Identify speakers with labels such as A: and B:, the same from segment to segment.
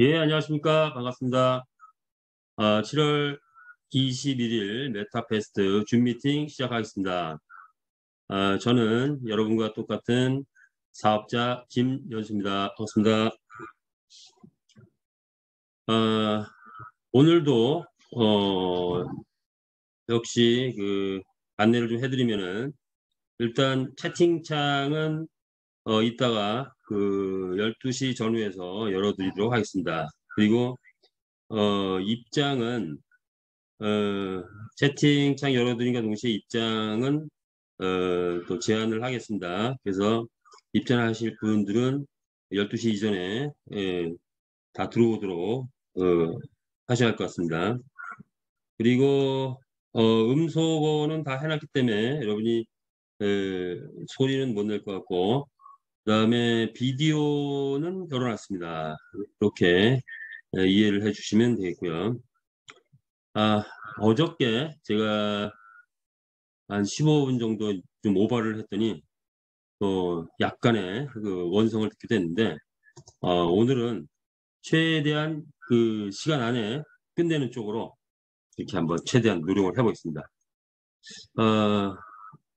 A: 예, 안녕하십니까. 반갑습니다. 7월 21일 메타페스트 줌 미팅 시작하겠습니다. 저는 여러분과 똑같은 사업자 김연수입니다. 반갑습니다. 아, 오늘도 역시 안내를 좀 해드리면은 일단 채팅창은 이따가 12시 전후에서 열어드리도록 하겠습니다. 그리고 입장은 어, 채팅창 열어드린과 동시에 입장은 또 제한을 하겠습니다. 그래서 입장하실 분들은 12시 이전에 다 들어오도록 하셔야 할 것 같습니다. 그리고 음소거는 다 해놨기 때문에 여러분이 소리는 못 낼 것 같고, 그 다음에 비디오는 열어놨습니다. 이렇게 이해를 해주시면 되겠고요. 아, 어저께 제가 한 15분 정도 좀 오버를 했더니 또 약간의 원성을 듣게 됐는데, 오늘은 최대한 시간 안에 끝내는 쪽으로 이렇게 한번 최대한 노력을 해보겠습니다. 어,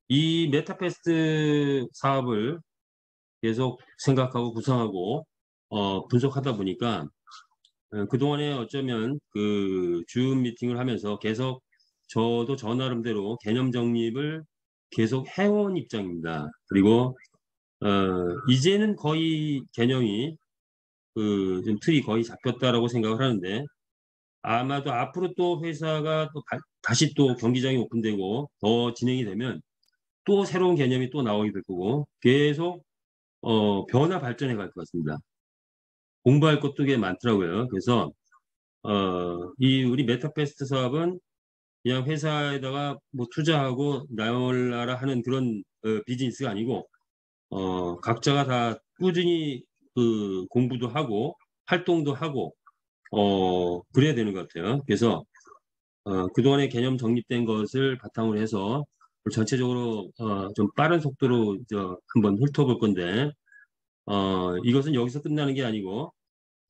A: 이 메타패스트 사업을 계속 생각하고 구성하고 분석하다 보니까 그동안에 어쩌면 줌 미팅을 하면서 계속 저도 저 나름대로 개념 정립을 계속 해온 입장입니다. 그리고 어, 이제는 거의 개념이 좀 틀이 거의 잡혔다라고 생각을 하는데, 아마도 앞으로 또 회사가 또 다시 또 경기장이 오픈되고 더 진행이 되면 또 새로운 개념이 또 나오게 될 거고 계속 변화 발전해 갈 것 같습니다. 공부할 것도 꽤 많더라고요. 그래서 이 우리 메타페스트 사업은 그냥 회사에다가 뭐 투자하고 나열나라 하는 그런 비즈니스가 아니고 각자가 다 꾸준히 공부도 하고 활동도 하고 그래야 되는 것 같아요. 그래서 그동안의 개념 정립된 것을 바탕으로 해서 전체적으로 좀 빠른 속도로 한번 훑어볼 건데, 이것은 여기서 끝나는 게 아니고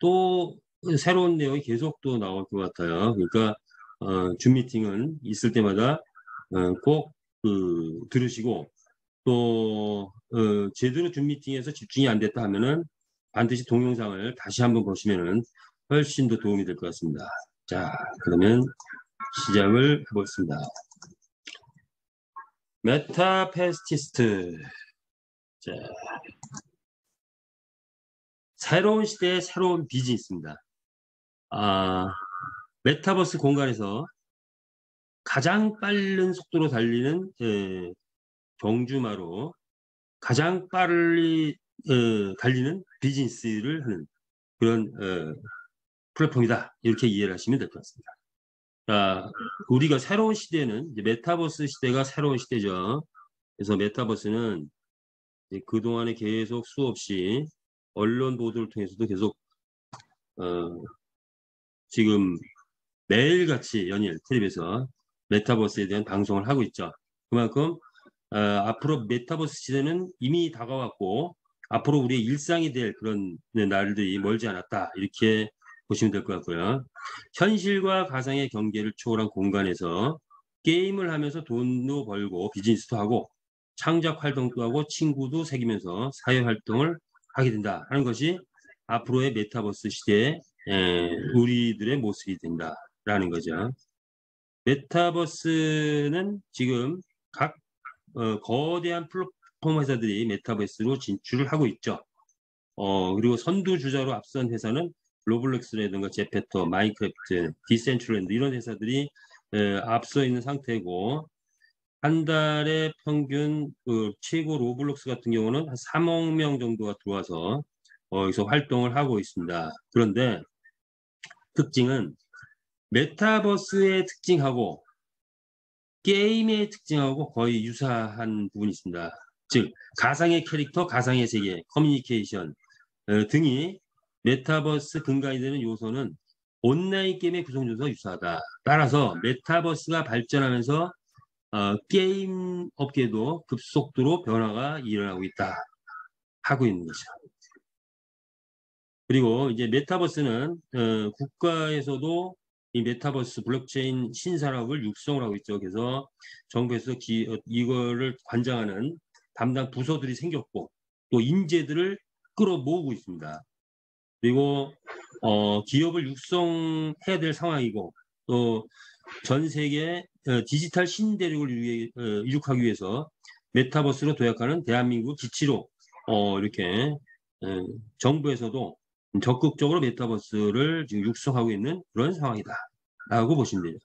A: 또 새로운 내용이 계속 또 나올 것 같아요. 그러니까 줌 미팅은 있을 때마다 꼭 들으시고, 또 제대로 줌 미팅에서 집중이 안 됐다 하면은 반드시 동영상을 다시 한번 보시면은 훨씬 더 도움이 될 것 같습니다. 자, 그러면 시작을 해보겠습니다. 메타페스티스트. 자, 새로운 시대의 새로운 비즈니스입니다. 아, 메타버스 공간에서 가장 빠른 속도로 달리는 경주마로 가장 빨리 달리는 비즈니스를 하는 그런 플랫폼이다. 이렇게 이해를 하시면 될 것 같습니다. 자, 우리가 새로운 시대는 이제 메타버스 시대가 새로운 시대죠. 그래서 메타버스는 그동안에 계속 수없이 언론 보도를 통해서도 계속 어, 지금 매일같이 연일 텔레비에서 메타버스에 대한 방송을 하고 있죠. 그만큼 앞으로 메타버스 시대는 이미 다가왔고 앞으로 우리의 일상이 될 그런 날들이 멀지 않았다. 이렇게 보시면 될 것 같고요. 현실과 가상의 경계를 초월한 공간에서 게임을 하면서 돈도 벌고 비즈니스도 하고 창작 활동도 하고 친구도 사귀면서 사회 활동을 하게 된다 하는 것이 앞으로의 메타버스 시대의 우리들의 모습이 된다라는 거죠. 메타버스는 지금 각 거대한 플랫폼 회사들이 메타버스로 진출을 하고 있죠. 그리고 선두주자로 앞선 회사는 로블록스라든가 제페토, 마인크래프트, 디센트럴랜드 이런 회사들이 앞서 있는 상태고, 한 달에 평균 최고 로블록스 같은 경우는 한 3억 명 정도가 들어와서 여기서 활동을 하고 있습니다. 그런데 특징은 메타버스의 특징하고 게임의 특징하고 거의 유사한 부분이 있습니다. 즉 가상의 캐릭터, 가상의 세계, 커뮤니케이션 등이 메타버스 근간이 되는 요소는 온라인 게임의 구성 요소와 유사하다. 따라서 메타버스가 발전하면서 게임 업계도 급속도로 변화가 일어나고 있다. 하고 있는 거죠. 그리고 이제 메타버스는 국가에서도 이 메타버스 블록체인 신산업을 육성을 하고 있죠. 그래서 정부에서 이거를 관장하는 담당 부서들이 생겼고 또 인재들을 끌어모으고 있습니다. 그리고 기업을 육성해야 될 상황이고 또 전 세계 디지털 신대륙을 이룩하기 위해서 메타버스로 도약하는 대한민국 기치로 이렇게 정부에서도 적극적으로 메타버스를 지금 육성하고 있는 그런 상황이다라고 보시면 돼요.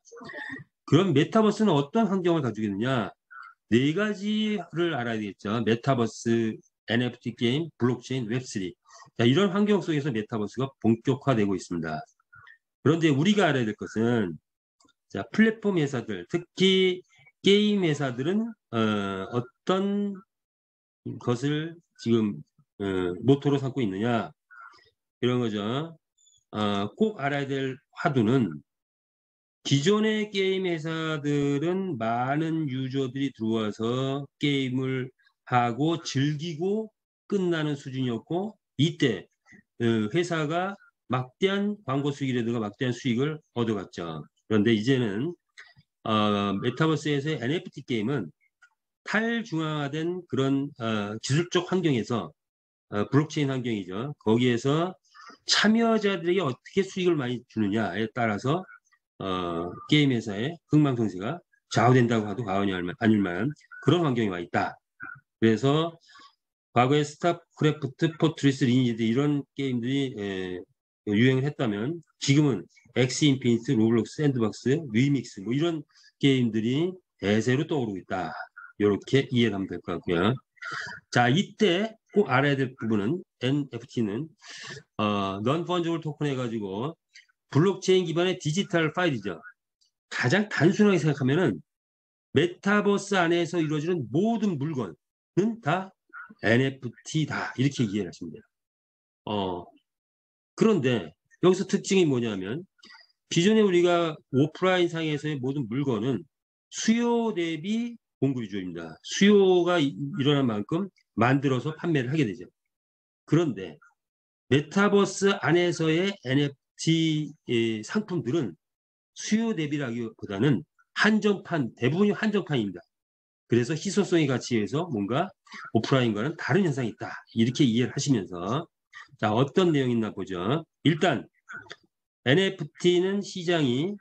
A: 그럼 메타버스는 어떤 환경을 가지고 있느냐? 네 가지를 알아야 되겠죠. 메타버스, NFT 게임, 블록체인, 웹3. 자, 이런 환경 속에서 메타버스가 본격화되고 있습니다. 그런데 우리가 알아야 될 것은 자, 플랫폼 회사들, 특히 게임 회사들은 어떤 것을 지금 모토로 삼고 있느냐 이런 거죠. 꼭 알아야 될 화두는 기존의 게임 회사들은 많은 유저들이 들어와서 게임을 하고 즐기고 끝나는 수준이었고 이때 회사가 막대한 광고 수익이라든가 막대한 수익을 얻어갔죠. 그런데 이제는 메타버스에서의 NFT 게임은 탈중앙화된 그런 기술적 환경에서 블록체인 환경이죠. 거기에서 참여자들에게 어떻게 수익을 많이 주느냐에 따라서 게임 회사의 흥망성쇠가 좌우된다고 해도 과언이 아닐 만한 그런 환경이 와 있다. 그래서 과거에 스타크래프트, 포트리스, 리니지 이런 게임들이 유행을 했다면 지금은 엑스 인피니트, 로블록스, 샌드박스, 리믹스 뭐 이런 게임들이 대세로 떠오르고 있다. 이렇게 이해를 하면 될 것 같고요. 자, 이때 꼭 알아야 될 부분은 NFT는 non-fungible 토큰 해가지고 블록체인 기반의 디지털 파일이죠. 가장 단순하게 생각하면은 메타버스 안에서 이루어지는 모든 물건은 다 NFT다. 이렇게 이해를 하시면 돼요. 그런데 여기서 특징이 뭐냐면 기존에 우리가 오프라인 상에서의 모든 물건은 수요 대비 공급 위주입니다. 수요가 일어난 만큼 만들어서 판매를 하게 되죠. 그런데 메타버스 안에서의 NFT 상품들은 수요 대비라기보다는 한정판, 대부분이 한정판입니다. 그래서 희소성의 가치에서 뭔가 오프라인과는 다른 현상이 있다. 이렇게 이해를 하시면서 자, 어떤 내용이 있나 보죠. 일단 NFT는 시장이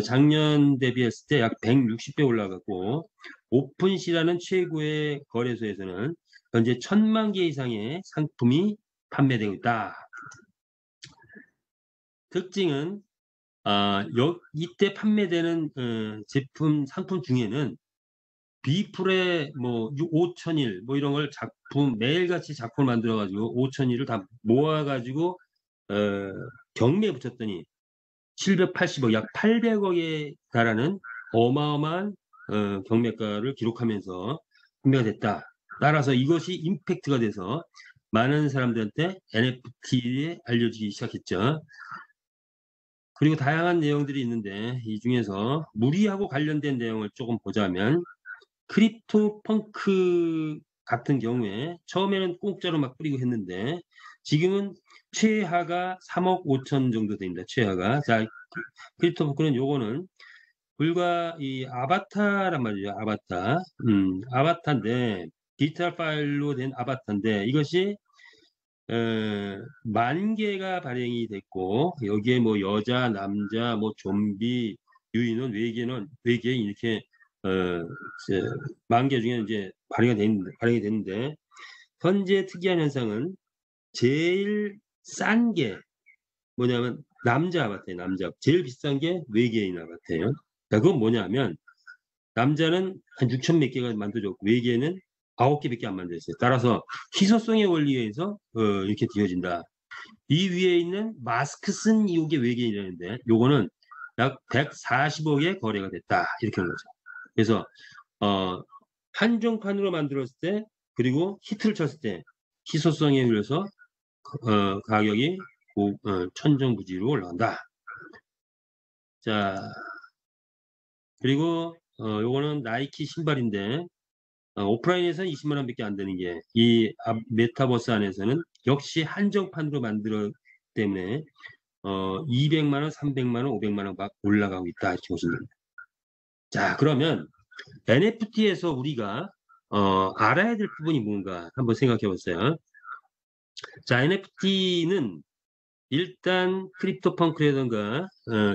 A: 작년 대비했을 때 약 160배 올라갔고 오픈시라는 최고의 거래소에서는 현재 1000만 개 이상의 상품이 판매되고 있다. 특징은 이때 판매되는 제품 상품 중에는 비프레 뭐 5,000일 뭐 이런 걸 작품 매일같이 작품을 만들어 가지고 5,000일을 다 모아 가지고 경매에 붙였더니 780억 약 800억에 달하는 어마어마한 경매가를 기록하면서 판매가 됐다. 따라서 이것이 임팩트가 돼서 많은 사람들한테 NFT에 알려지기 시작했죠. 그리고 다양한 내용들이 있는데 이 중에서 무리하고 관련된 내용을 조금 보자면 크립토 펑크 같은 경우에 처음에는 공짜로 막 뿌리고 했는데 지금은 최하가 3억 5천 정도 됩니다. 최하가. 자, 크립토 펑크는 요거는 불과 이 아바타란 말이죠. 아바타. 아바타인데 디지털 파일로 된 아바타인데 이것이 10,000개가 발행이 됐고 여기에 뭐 여자, 남자, 뭐 좀비, 유인원, 외계인 이렇게 어, 10,000개 중에 이제 발행이 됐는데 현재 특이한 현상은 제일 싼 게 뭐냐면 남자 아바타예요. 남자. 제일 비싼 게 외계인 아바타예요. 자, 그건 뭐냐면 남자는 한 6천 몇 개가 만들어졌고 외계인은 9개밖에 안 만들었어요. 따라서 희소성의 원리에 의해서 이렇게 되어진다. 이 위에 있는 마스크 쓴 이게 외계인이라는데 요거는 약 140억에 거래가 됐다. 이렇게 하는 거죠. 그래서 한정판으로 만들었을 때 그리고 히트를 쳤을 때 희소성에 의해서 가격이 천정부지로 올라간다. 자, 그리고 요거는 나이키 신발인데 오프라인에서는 20만 원밖에 안 되는 게 이 메타버스 안에서는 역시 한정판으로 만들었기 때문에 200만 원, 300만 원, 500만 원 막 올라가고 있다 이렇게 보시면 됩니다. 자, 그러면 NFT에서 우리가 알아야 될 부분이 뭔가 한번 생각해 보세요. 자, NFT는 일단 크립토펑크라든가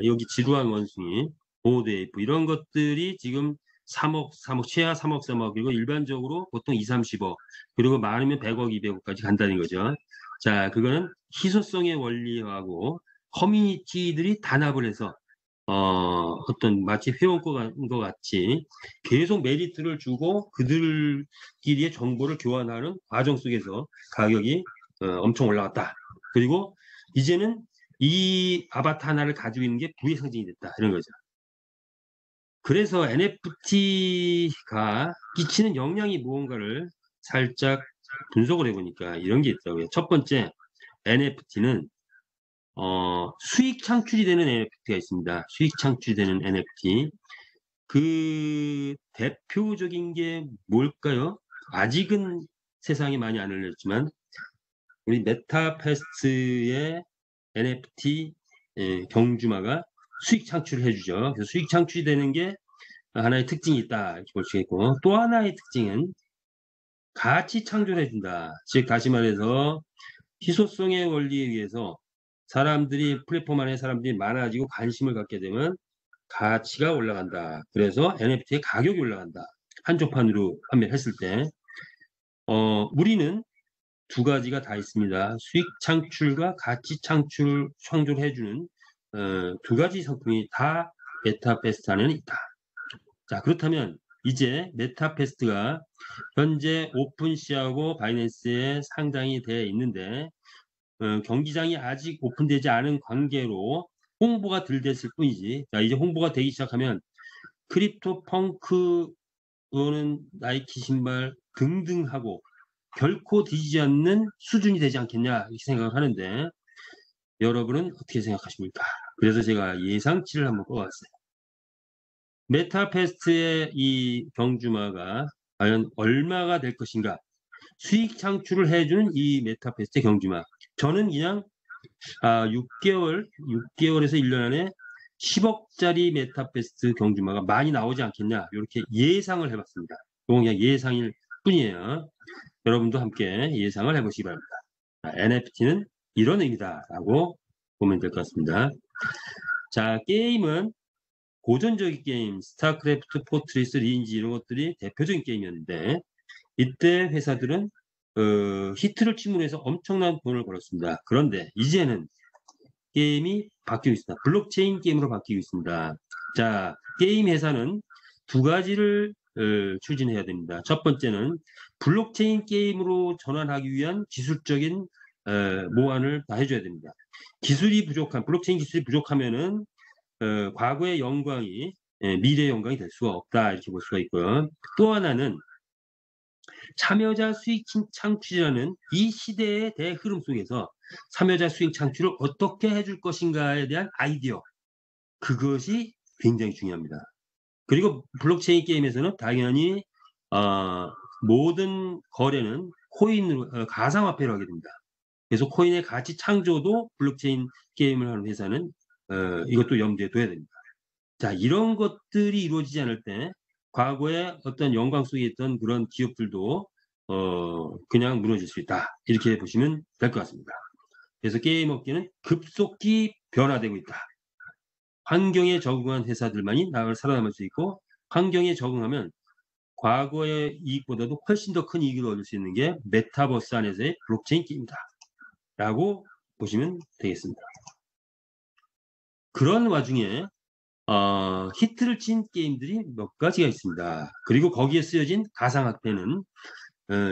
A: 여기 지루한 원숭이, 보드에이프 이런 것들이 지금 3억, 최하 3억, 3억 그리고 일반적으로 보통 2, 30억 그리고 많으면 100억, 200억까지 간다는 거죠. 자, 그거는 희소성의 원리하고 커뮤니티들이 단합을 해서 어떤 마치 회원권 같이 계속 메리트를 주고 그들끼리의 정보를 교환하는 과정 속에서 가격이 엄청 올라갔다. 그리고 이제는 이 아바타 하나를 가지고 있는 게 부의 상징이 됐다. 이런 거죠. 그래서 NFT가 끼치는 영향이 무언가를 살짝 분석을 해보니까 이런 게 있더라고요. 첫 번째, NFT는 수익 창출이 되는 NFT가 있습니다. 수익 창출이 되는 NFT. 그 대표적인 게 뭘까요? 아직은 세상에 많이 안 알려졌지만 우리 메타패스트의 NFT 경주마가 수익 창출을 해주죠. 그래서 수익 창출이 되는 게 하나의 특징이 있다 이렇게 볼 수 있고 또 하나의 특징은 가치 창조를 해준다. 즉 다시 말해서 희소성의 원리에 의해서 사람들이 플랫폼 안에 사람들이 많아지고 관심을 갖게 되면 가치가 올라간다. 그래서 NFT의 가격이 올라간다. 한정판으로 판매했을 때 우리는 두 가지가 다 있습니다. 수익 창출과 가치 창조를 해주는 두 가지 상품이 다 메타패스트 안에는 있다. 자, 그렇다면 이제 메타패스트가 현재 오픈시하고 바이낸스에 상장이 되어 있는데 경기장이 아직 오픈되지 않은 관계로 홍보가 덜 됐을 뿐이지. 자, 이제 홍보가 되기 시작하면 크립토 펑크는 나이키 신발 등등하고 결코 뒤지지 않는 수준이 되지 않겠냐 이렇게 생각을 하는데 여러분은 어떻게 생각하십니까? 그래서 제가 예상치를 한번 뽑았어요. 메타패스트의 이 경주마가 과연 얼마가 될 것인가? 수익 창출을 해주는 이 메타패스트 경주마. 저는 그냥 6개월에서 1년 안에 10억짜리 메타패스트 경주마가 많이 나오지 않겠냐 이렇게 예상을 해봤습니다. 이건 그냥 예상일 뿐이에요. 여러분도 함께 예상을 해보시기 바랍니다. NFT는 이런 의미다라고 보면 될 것 같습니다. 자, 게임은 고전적인 게임, 스타크래프트, 포트리스, 리인지 이런 것들이 대표적인 게임이었는데 이때 회사들은 히트를 침으로 해서 엄청난 돈을 벌었습니다. 그런데 이제는 게임이 바뀌고 있습니다. 블록체인 게임으로 바뀌고 있습니다. 자, 게임 회사는 두 가지를 추진해야 됩니다. 첫 번째는 블록체인 게임으로 전환하기 위한 기술적인 모안을 다 해줘야 됩니다. 블록체인 기술이 부족하면은 과거의 영광이 미래의 영광이 될 수가 없다 이렇게 볼 수가 있고요. 또 하나는 참여자 수익 창출이라는 이 시대의 대흐름 속에서 참여자 수익 창출을 어떻게 해줄 것인가에 대한 아이디어 그것이 굉장히 중요합니다. 그리고 블록체인 게임에서는 당연히 모든 거래는 코인으로 가상화폐로 하게 됩니다. 그래서 코인의 가치 창조도 블록체인 게임을 하는 회사는 이것도 염두에 둬야 됩니다. 자, 이런 것들이 이루어지지 않을 때 과거에 어떤 영광 속에 있던 그런 기업들도 그냥 무너질 수 있다. 이렇게 보시면 될 것 같습니다. 그래서 게임 업계는 급속히 변화되고 있다. 환경에 적응한 회사들만이 나를 살아남을 수 있고 환경에 적응하면 과거의 이익보다도 훨씬 더 큰 이익을 얻을 수 있는 게 메타버스 안에서의 블록체인 게임이다. 라고 보시면 되겠습니다. 그런 와중에 히트를 친 게임들이 몇 가지가 있습니다. 그리고 거기에 쓰여진 가상화폐는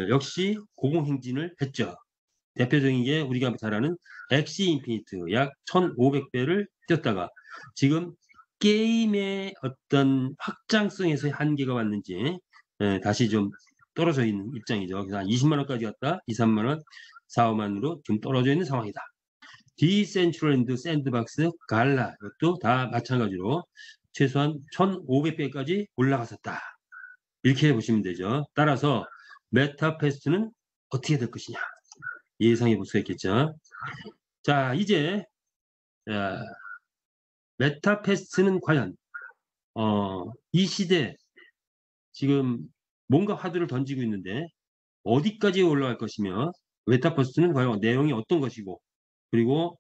A: 역시 고공행진을 했죠. 대표적인 게 우리가 잘 아는 엑시 인피니트 약 1500배를 뛰었다가 지금 게임의 어떤 확장성에서의 한계가 왔는지 다시 좀 떨어져 있는 입장이죠. 그래서 한 20만 원까지 갔다 2, 3만 원, 4, 5만으로 좀 떨어져 있는 상황이다. 디센트럴랜드, 샌드박스, 갈라 이것도 다 마찬가지로 최소한 1500배까지 올라갔었다. 이렇게 보시면 되죠. 따라서 메타패스트는 어떻게 될 것이냐. 예상해 볼 수 있겠죠. 자, 이제 어, 메타패스트는 과연 이 시대 지금 뭔가 화두를 던지고 있는데 어디까지 올라갈 것이며 메타버스는 과연 내용이 어떤 것이고 그리고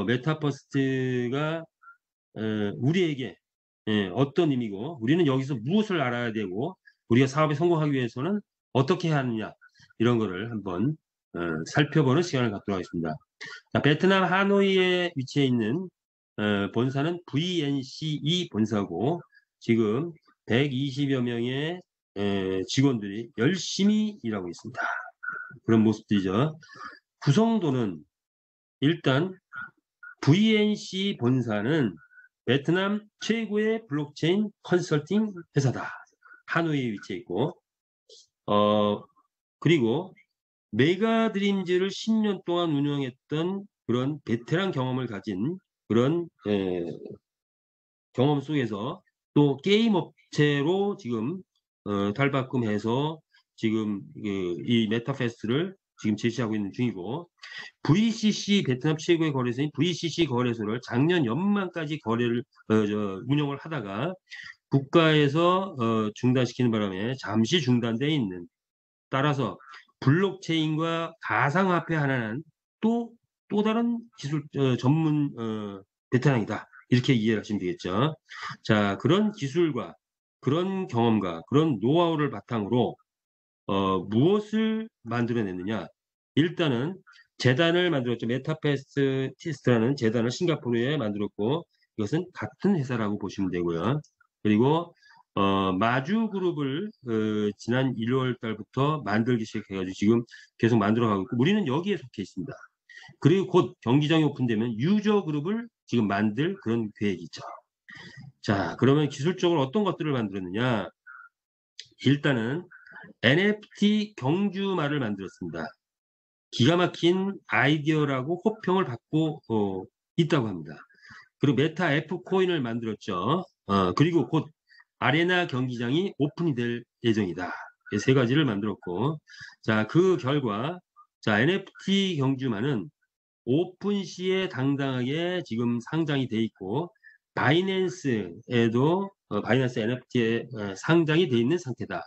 A: 메타버스가 우리에게 어떤 의미고 우리는 여기서 무엇을 알아야 되고 우리가 사업에 성공하기 위해서는 어떻게 해야 하느냐 이런 거를 한번 살펴보는 시간을 갖도록 하겠습니다. 자, 베트남 하노이에 위치해 있는 본사는 VNCE 본사고 지금 120여 명의 직원들이 열심히 일하고 있습니다. 그런 모습들이죠. 구성도는 일단 VNC 본사는 베트남 최고의 블록체인 컨설팅 회사다. 하노이에 위치해 있고 그리고 메가드림즈를 10년 동안 운영했던 그런 베테랑 경험을 가진 그런 경험 속에서 또 게임 업체로 지금 탈바꿈해서 지금 이 메타페스트를 지금 제시하고 있는 중이고 VCC 베트남 최고의 거래소인 VCC 거래소를 작년 연말까지 거래를 운영을 하다가 국가에서 중단시키는 바람에 잠시 중단돼 있는 따라서 블록체인과 가상화폐 하나는 또 다른 기술 전문 베테랑이다. 이렇게 이해하시면 되겠죠. 자, 그런 기술과 그런 경험과 그런 노하우를 바탕으로 무엇을 만들어냈느냐? 일단은 재단을 만들었죠. 메타패스티스트라는 재단을 싱가포르에 만들었고 이것은 같은 회사라고 보시면 되고요. 그리고 마주 그룹을 지난 1월 달부터 만들기 시작해가지고 지금 계속 만들어가고 있고 우리는 여기에 속해 있습니다. 그리고 곧 경기장이 오픈되면 유저 그룹을 지금 만들 그런 계획이죠. 자, 그러면 기술적으로 어떤 것들을 만들었느냐? 일단은 NFT 경주마를 만들었습니다. 기가 막힌 아이디어라고 호평을 받고 있다고 합니다. 그리고 메타 F 코인을 만들었죠. 그리고 곧 아레나 경기장이 오픈이 될 예정이다. 이 세 가지를 만들었고, 자, 그 결과, 자, NFT 경주마는 오픈시에 당당하게 지금 상장이 돼 있고, 바이낸스에도 바이낸스 NFT에 상장이 돼 있는 상태다.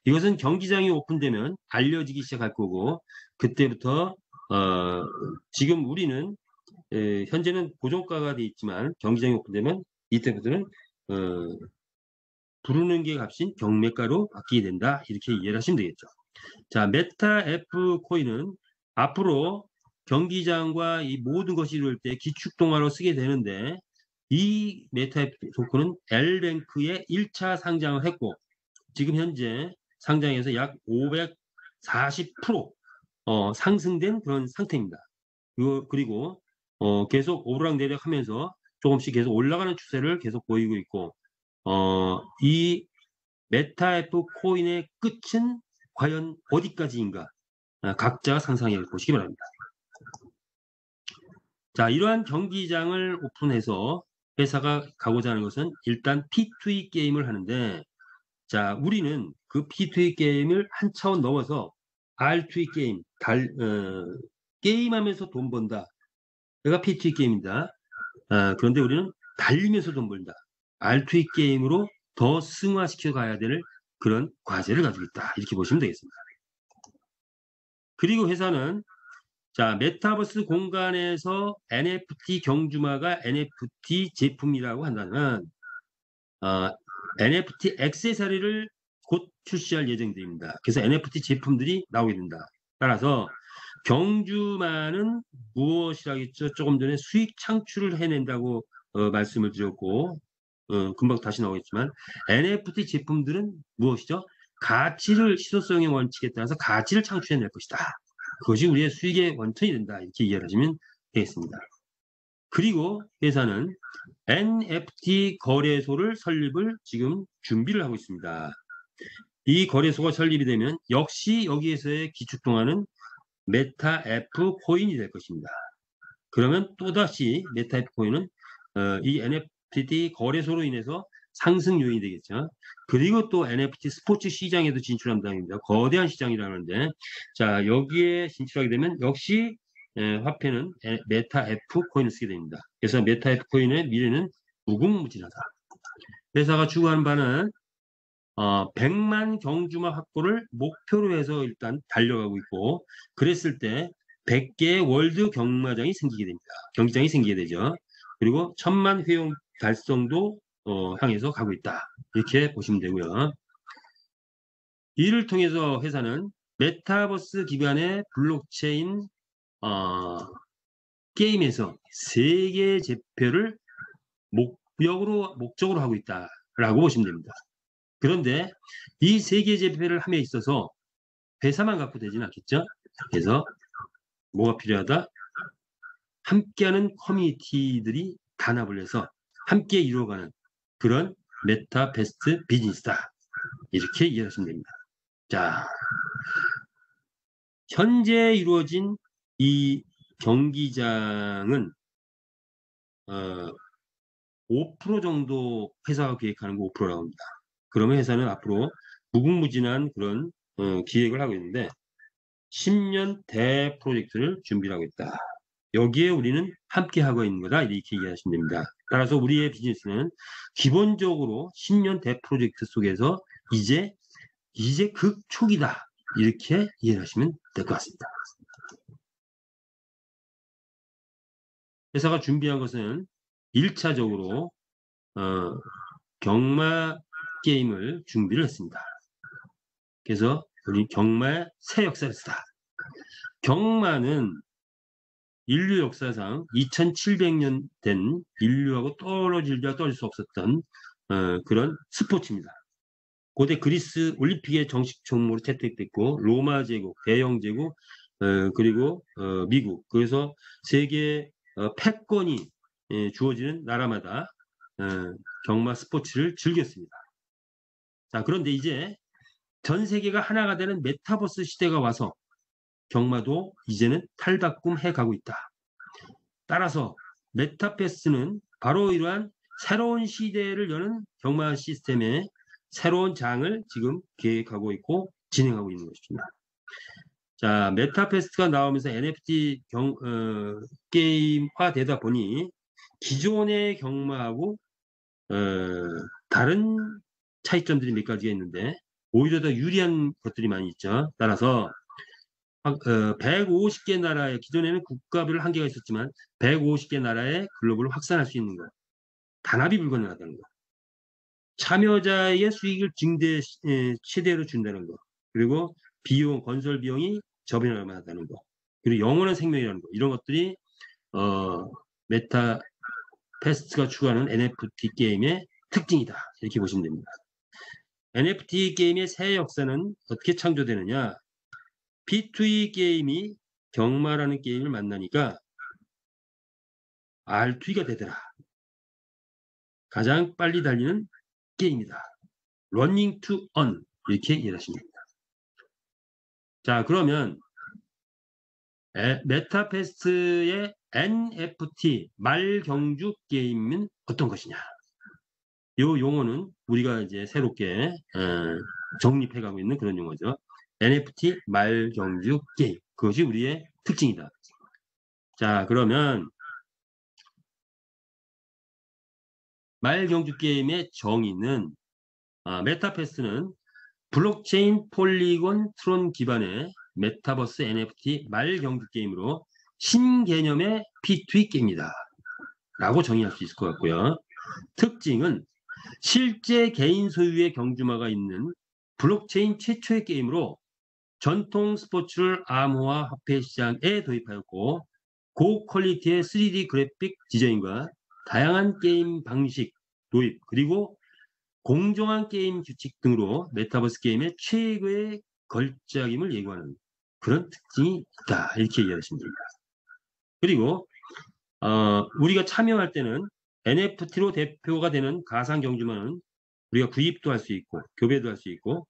A: 이것은 경기장이 오픈되면 알려지기 시작할 거고, 그때부터 지금 우리는 현재는 고정가가 돼 있지만 경기장이 오픈되면 이때부터는 부르는 게 값인 경매가로 바뀌게 된다. 이렇게 이해를 하시면 되겠죠. 자, 메타 F 코인은 앞으로 경기장과 이 모든 것이 이룰 때 기축통화로 쓰게 되는데 이 메타 F 코인은 L뱅크에 1차 상장을 했고 지금 현재 상장에서 약 540% 상승된 그런 상태입니다. 그리고 계속 오르락내리락 하면서 조금씩 계속 올라가는 추세를 계속 보이고 있고 이 메타F 코인의 끝은 과연 어디까지인가 각자 상상해 보시기 바랍니다. 자, 이러한 경기장을 오픈해서 회사가 가고자 하는 것은 일단 P2E 게임을 하는데 자, 우리는 그 P2E 게임을 한 차원 넘어서 R2E 게임, 게임하면서 돈 번다. 내가 P2E 게임이다. 그런데 우리는 달리면서 돈 벌다. R2E 게임으로 더 승화시켜 가야 될 그런 과제를 가지고 있다. 이렇게 보시면 되겠습니다. 그리고 회사는 자, 메타버스 공간에서 NFT 경주마가 NFT 제품이라고 한다면 NFT 액세서리를 곧 출시할 예정입니다. 그래서 NFT 제품들이 나오게 된다. 따라서 경주마는 무엇이라겠죠? 조금 전에 수익 창출을 해낸다고 말씀을 드렸고 금방 다시 나오겠지만 NFT 제품들은 무엇이죠? 가치를 희소성의 원칙에 따라서 가치를 창출해낼 것이다. 그것이 우리의 수익의 원천이 된다. 이렇게 이해하시면 되겠습니다. 그리고 회사는 NFT 거래소를 설립을 지금 준비를 하고 있습니다. 이 거래소가 설립이 되면 역시 여기에서의 기축통화는 메타 F 코인이 될 것입니다. 그러면 또다시 메타 F 코인은 이 NFT 거래소로 인해서 상승 요인이 되겠죠. 그리고 또 NFT 스포츠 시장에도 진출한다는 거대한 시장이라는데, 자, 여기에 진출하게 되면 역시 화폐는 메타 F 코인을 쓰게 됩니다. 그래서 메타 F 코인의 미래는 무궁무진하다. 회사가 추구하는 바는 100만 경주마 확보를 목표로 해서 일단 달려가고 있고, 그랬을 때 100개의 월드 경마장이 생기게 됩니다. 경기장이 생기게 되죠. 그리고 1000만 회원 달성도 향해서 가고 있다. 이렇게 보시면 되고요. 이를 통해서 회사는 메타버스 기반의 블록체인 게임에서 세계 제표를 목적으로 하고 있다라고 보시면 됩니다. 그런데 이 세계 제표를 함에 있어서 회사만 갖고 되지는 않겠죠. 그래서 뭐가 필요하다? 함께하는 커뮤니티들이 단합을 해서 함께 이루어가는 그런 메타베스트 비즈니스다. 이렇게 이해하시면 됩니다. 자, 현재 이루어진 이 경기장은 5% 정도 회사가 계획하는 거 5%라고 합니다. 그러면 회사는 앞으로 무궁무진한 그런 기획을 하고 있는데 10년 대 프로젝트를 준비하고 있다. 여기에 우리는 함께 하고 있는 거다. 이렇게 이해하시면 됩니다. 따라서 우리의 비즈니스는 기본적으로 10년 대 프로젝트 속에서 이제 극초기다. 이렇게 이해하시면 될 것 같습니다. 회사가 준비한 것은 1차적으로 경마 게임을 준비를 했습니다. 그래서 우리 경마의 새 역사를 쓰다. 경마는 인류 역사상 2700년 된 인류하고 떨어질 수 없었던 그런 스포츠입니다. 고대 그리스 올림픽의 정식 종목으로 채택됐고 로마 제국, 대영 제국, 그리고 미국, 그래서 세계 패권이 주어지는 나라마다 경마 스포츠를 즐겼습니다. 자, 그런데 이제 전 세계가 하나가 되는 메타버스 시대가 와서 경마도 이제는 탈바꿈해 가고 있다. 따라서 메타버스는 바로 이러한 새로운 시대를 여는 경마 시스템의 새로운 장을 지금 계획하고 있고 진행하고 있는 것입니다. 자, 메타버스가 나오면서 NFT 게임화 되다 보니 기존의 경마하고 다른 차이점들이 몇 가지가 있는데 오히려 더 유리한 것들이 많이 있죠. 따라서 150개 나라에 기존에는 국가별 한계가 있었지만 150개 나라의 글로벌을 확산할 수 있는 것, 단합이 불가능하다는 것, 참여자의 수익을 최대로 준다는 것, 그리고 건설 비용이 저변화하다는 것, 그리고 영원한 생명이라는 것, 이런 것들이 메타 패스트가 추구하는 NFT 게임의 특징이다. 이렇게 보시면 됩니다. NFT 게임의 새 역사는 어떻게 창조되느냐? P2E 게임이 경마라는 게임을 만나니까 R2E가 되더라. 가장 빨리 달리는 게임이다. Running to earn. 이렇게 이해하시면 됩니다. 자, 그러면 메타패스트의 NFT 말경주 게임은 어떤 것이냐? 이 용어는 우리가 이제 새롭게 정립해가고 있는 그런 용어죠. NFT 말경주 게임. 그것이 우리의 특징이다. 자, 그러면 말경주 게임의 정의는 메타패스는 블록체인 폴리곤 트론 기반의 메타버스 NFT 말경주 게임으로 신개념의 P2E 게임이다. 라고 정의할 수 있을 것 같고요. 특징은 실제 개인 소유의 경주마가 있는 블록체인 최초의 게임으로 전통 스포츠를 암호화 화폐 시장에 도입하였고 고퀄리티의 3D 그래픽 디자인과 다양한 게임 방식 도입 그리고 공정한 게임 규칙 등으로 메타버스 게임의 최고의 걸작임을 예고하는 그런 특징이 있다. 이렇게 이해하시면 됩니다. 그리고 우리가 참여할 때는 NFT로 대표가 되는 가상 경주마는 우리가 구입도 할 수 있고 교배도 할 수 있고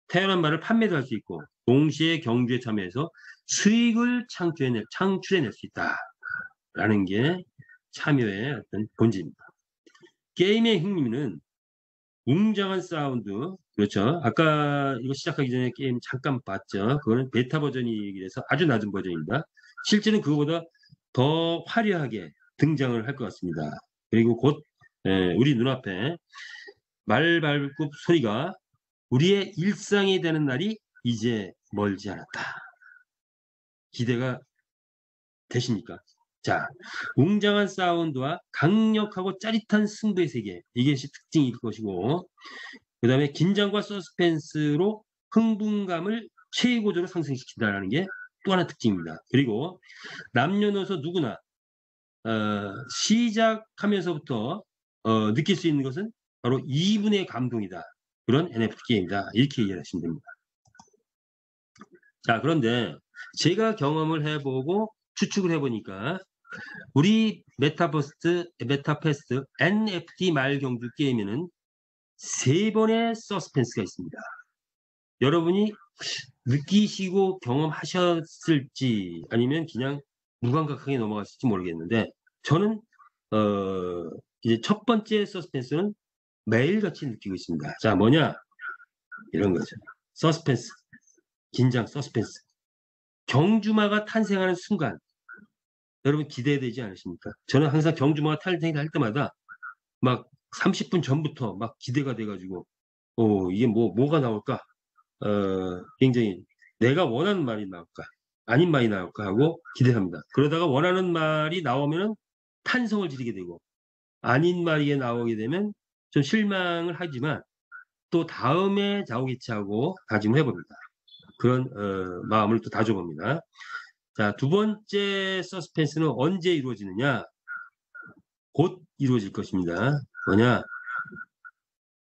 A: 태어난 말을 판매도 할 수 있고 동시에 경주에 참여해서 수익을 창출해낼 수 있다라는 게 참여의 어떤 본질입니다. 게임의 흥미는 웅장한 사운드. 그렇죠. 아까 이거 시작하기 전에 게임 잠깐 봤죠. 그거는 베타 버전이라서 아주 낮은 버전입니다. 실제는 그거보다 더 화려하게 등장을 할 것 같습니다. 그리고 곧 우리 눈앞에 말발굽 소리가 우리의 일상이 되는 날이 이제 멀지 않았다. 기대가 되십니까? 자, 웅장한 사운드와 강력하고 짜릿한 승부의 세계. 이것이 특징일 것이고, 그 다음에 긴장과 서스펜스로 흥분감을 최고조로 상승시킨다는 게 또 하나 특징입니다. 그리고 남녀노소 누구나 시작하면서부터 느낄 수 있는 것은 바로 2분의 감동이다. 그런 NFT 게임이다. 이렇게 이해하시면 됩니다. 자, 그런데 제가 경험을 해보고 추측을 해보니까 우리 메타패스트 NFT 말경주 게임에는 3번의 서스펜스가 있습니다. 여러분이 느끼시고 경험하셨을지 아니면 그냥 무감각하게 넘어갔을지 모르겠는데 저는 이제 첫 번째 서스펜스는 매일같이 느끼고 있습니다. 자, 뭐냐? 이런 거죠. 서스펜스, 긴장, 서스펜스. 경주마가 탄생하는 순간 여러분 기대되지 않으십니까? 저는 항상 경주마가 탄생할 때마다 막 30분 전부터 막 기대가 돼가지고 이게 뭐가 나올까? 굉장히 내가 원하는 말이 나올까? 아닌 말이 나올까 하고 기대합니다. 그러다가 원하는 말이 나오면은 탄성을 지르게 되고 아닌 말이 나오게 되면 좀 실망을 하지만 또 다음에 나오겠지 하고 다짐을 해봅니다. 그런 마음을 또 다져봅니다. 자, 두 번째 서스펜스는 언제 이루어지느냐? 곧 이루어질 것입니다. 뭐냐?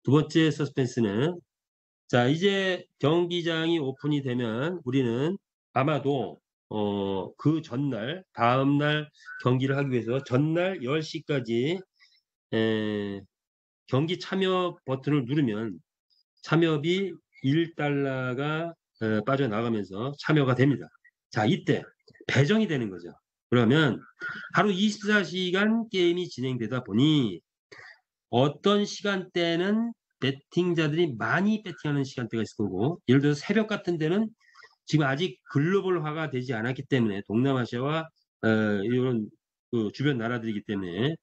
A: 두 번째 서스펜스는 자, 이제 경기장이 오픈이 되면 우리는 아마도 그 전날, 다음날 경기를 하기 위해서 전날 10시까지 경기 참여 버튼을 누르면 참여비 1달러가 빠져나가면서 참여가 됩니다. 자, 이때 배정이 되는 거죠. 그러면 하루 24시간 게임이 진행되다 보니 어떤 시간대는 배팅자들이 많이 배팅하는 시간대가 있을 거고 예를 들어서 새벽 같은 데는 지금 아직 글로벌화가 되지 않았기 때문에 동남아시아와 이런 그 주변 나라들이기 때문에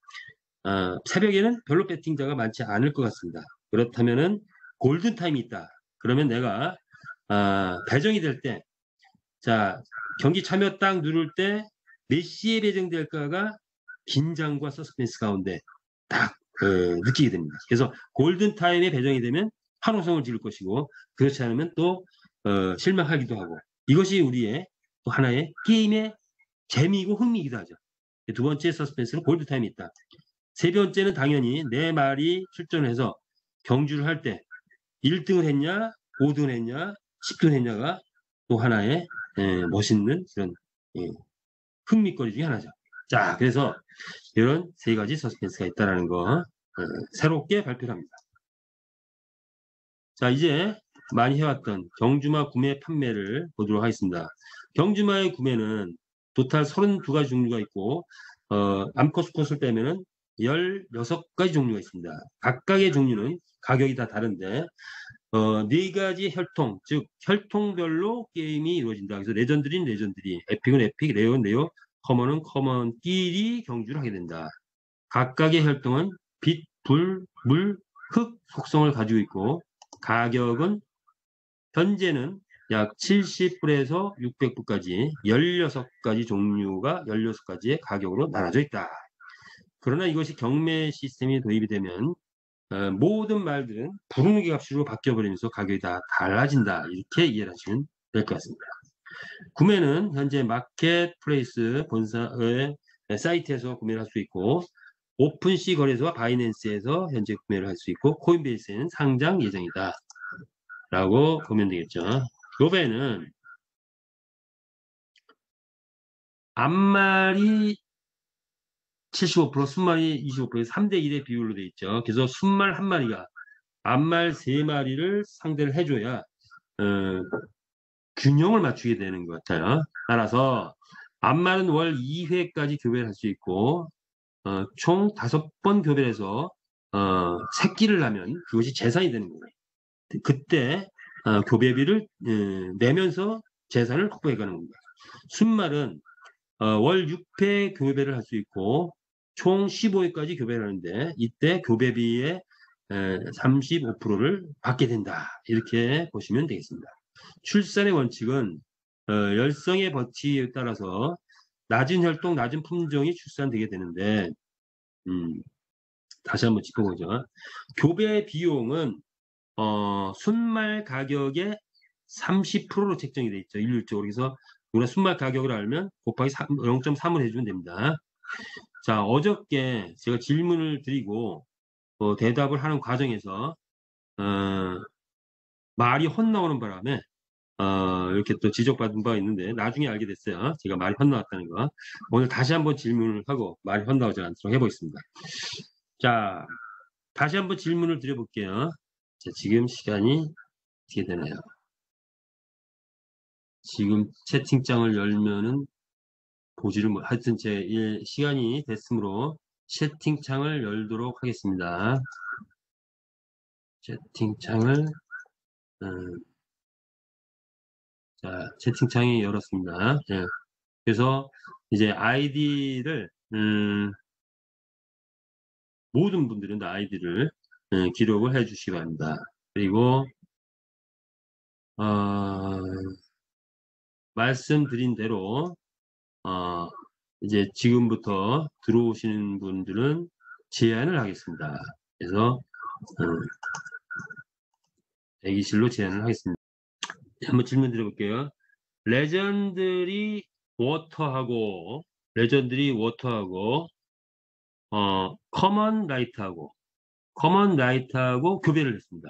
A: 새벽에는 별로 배팅자가 많지 않을 것 같습니다. 그렇다면은 골든타임이 있다. 그러면 내가 배정이 될 때, 자, 경기 참여 딱 누를 때 몇 시에 배정될까가 긴장과 서스펜스 가운데 딱 느끼게 됩니다. 그래서 골든타임에 배정이 되면 환호성을 지를 것이고 그렇지 않으면 또 실망하기도 하고 이것이 우리의 또 하나의 게임의 재미이고 흥미이기도 하죠. 두 번째 서스펜스는 골든타임이 있다. 세 번째는 당연히 내 말이 출전을 해서 경주를 할 때 1등을 했냐, 5등을 했냐, 10등을 했냐가 또 하나의 멋있는 그런 흥미거리 중에 하나죠. 자, 그래서 이런 세 가지 서스펜스가 있다는 거 새롭게 발표를 합니다. 자, 이제 많이 해왔던 경주마 구매 판매를 보도록 하겠습니다. 경주마의 구매는 토탈 32가지 종류가 있고 암컷 수컷을 빼면은 16가지 종류가 있습니다. 각각의 종류는 가격이 다 다른데 4가지 혈통, 즉 혈통별로 게임이 이루어진다. 그래서 레전드린 레전드리, 에픽은 에픽, 레어는 레어, 커먼은 커먼끼리 경주를 하게 된다. 각각의 혈통은 빛, 불, 물, 흙 속성을 가지고 있고 가격은 현재는 약 70불에서 600불까지 16가지 종류가 16가지의 가격으로 나눠져 있다. 그러나 이것이 경매 시스템이 도입이 되면 모든 말들은 부르는 값으로 바뀌어버리면서 가격이 다 달라진다. 이렇게 이해를 하시면 될 것 같습니다. 구매는 현재 마켓플레이스 본사의 사이트에서 구매를 할 수 있고 오픈시 거래소와 바이낸스에서 현재 구매를 할 수 있고 코인베이스에는 상장 예정이다. 라고 보면 되겠죠. 요배는 앞말이 75%, 순말이 25%, 3대1의 비율로 되어 있죠. 그래서 순말 한 마리가 앞말 3마리를 상대를 해줘야 균형을 맞추게 되는 것 같아요. 따라서 앞말은 월 2회까지 교배를 할 수 있고 총 5번 교배를 해서 새끼를 낳으면 그것이 재산이 되는 거예요. 그때 교배비를 내면서 재산을 확보해 가는 겁니다. 순말은 월 6회 교배를 할 수 있고 총 15회까지 교배를 하는데 이때 교배비의 35%를 받게 된다. 이렇게 보시면 되겠습니다. 출산의 원칙은 열성의 법칙에 따라서 낮은 혈통, 낮은 품종이 출산되게 되는데 다시 한번 짚어보죠. 교배 비용은 순말 가격의 30%로 책정이 되어 있죠. 일률적으로. 그래서 우리가 순말 가격을 알면 곱하기 0.3을 해주면 됩니다. 자, 어저께 제가 질문을 드리고 대답을 하는 과정에서 말이 헛나오는 바람에 이렇게 또 지적받은 바가 있는데 나중에 알게 됐어요. 제가 말이 헛나왔다는 거. 오늘 다시 한번 질문을 하고 말이 헛나오지 않도록 해보겠습니다. 자, 다시 한번 질문을 드려볼게요. 자, 지금 시간이 어떻게 되나요? 지금 채팅창을 열면은 보지를 못, 하여튼 제 시간이 됐으므로 채팅창을 열도록 하겠습니다. 채팅창을, 자, 채팅창이 열었습니다. 예. 그래서 이제 아이디를, 모든 분들은 다 아이디를 기록을 해 주시기 바랍니다. 그리고, 어, 말씀드린 대로, 이제 지금부터 들어오시는 분들은 제한을 하겠습니다. 그래서, 대기실로 제한을 하겠습니다. 한번 질문 드려볼게요. 레전드리 워터하고 커먼 라이트하고 교배를 했습니다.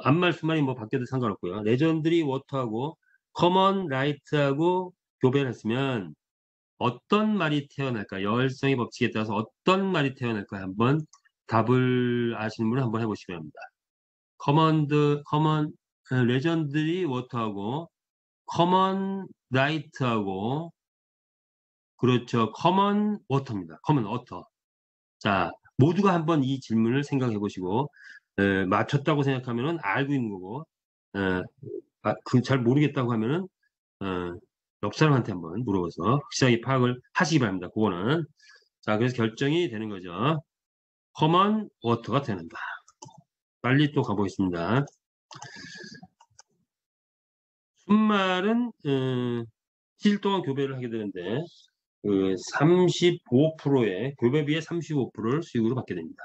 A: 앞말 수말이 뭐 바뀌어도 상관없고요. 레전드리 워터하고 커먼 라이트하고 교배를 했으면 어떤 말이 태어날까요? 열성의 법칙에 따라서 어떤 말이 태어날까요? 한번 답을 아시는 분은 한번 해보시기 바랍니다. 레전드리 워터하고 커먼 라이트하고 그렇죠. 커먼 워터입니다. 커먼 워터. 자, 모두가 한번 이 질문을 생각해 보시고 맞췄다고 생각하면은 알고 있는 거고 잘 모르겠다고 하면은 옆 사람한테 한번 물어봐서 확실하게 파악을 하시기 바랍니다. 그거는 자, 그래서 결정이 되는 거죠. 커먼 워터가 되는다. 빨리 또 가보겠습니다. 순말은 실 동안 교배를 하게 되는데 그 35%의 교배비의 35%를 수익으로 받게 됩니다.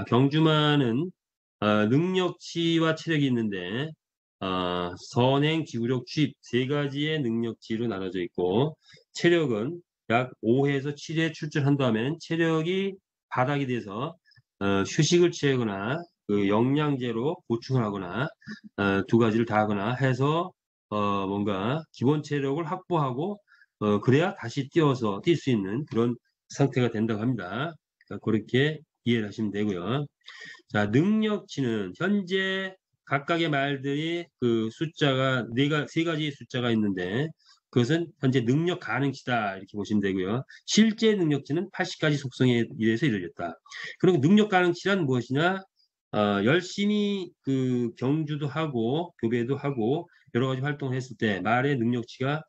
A: 경주마는 능력치와 체력이 있는데 선행, 지구력, 취입 세 가지의 능력치로 나눠져 있고 체력은 약 5회에서 7회 출전한다면 체력이 바닥이 돼서 휴식을 취하거나 그 영양제로 보충을 하거나 두 가지를 다 하거나 해서 뭔가 기본 체력을 확보하고 그래야 다시 뛰어서 뛸 수 있는 그런 상태가 된다고 합니다. 그러니까 그렇게 이해를 하시면 되고요. 자, 능력치는 현재 각각의 말들이 그 숫자가 세 가지 숫자가 있는데 그것은 현재 능력 가능치다 이렇게 보시면 되고요. 실제 능력치는 80가지 속성에 의해서 이루어졌다. 그리고 능력 가능치란 무엇이냐? 열심히 그 경주도 하고 교배도 하고 여러 가지 활동을 했을 때 말의 능력치가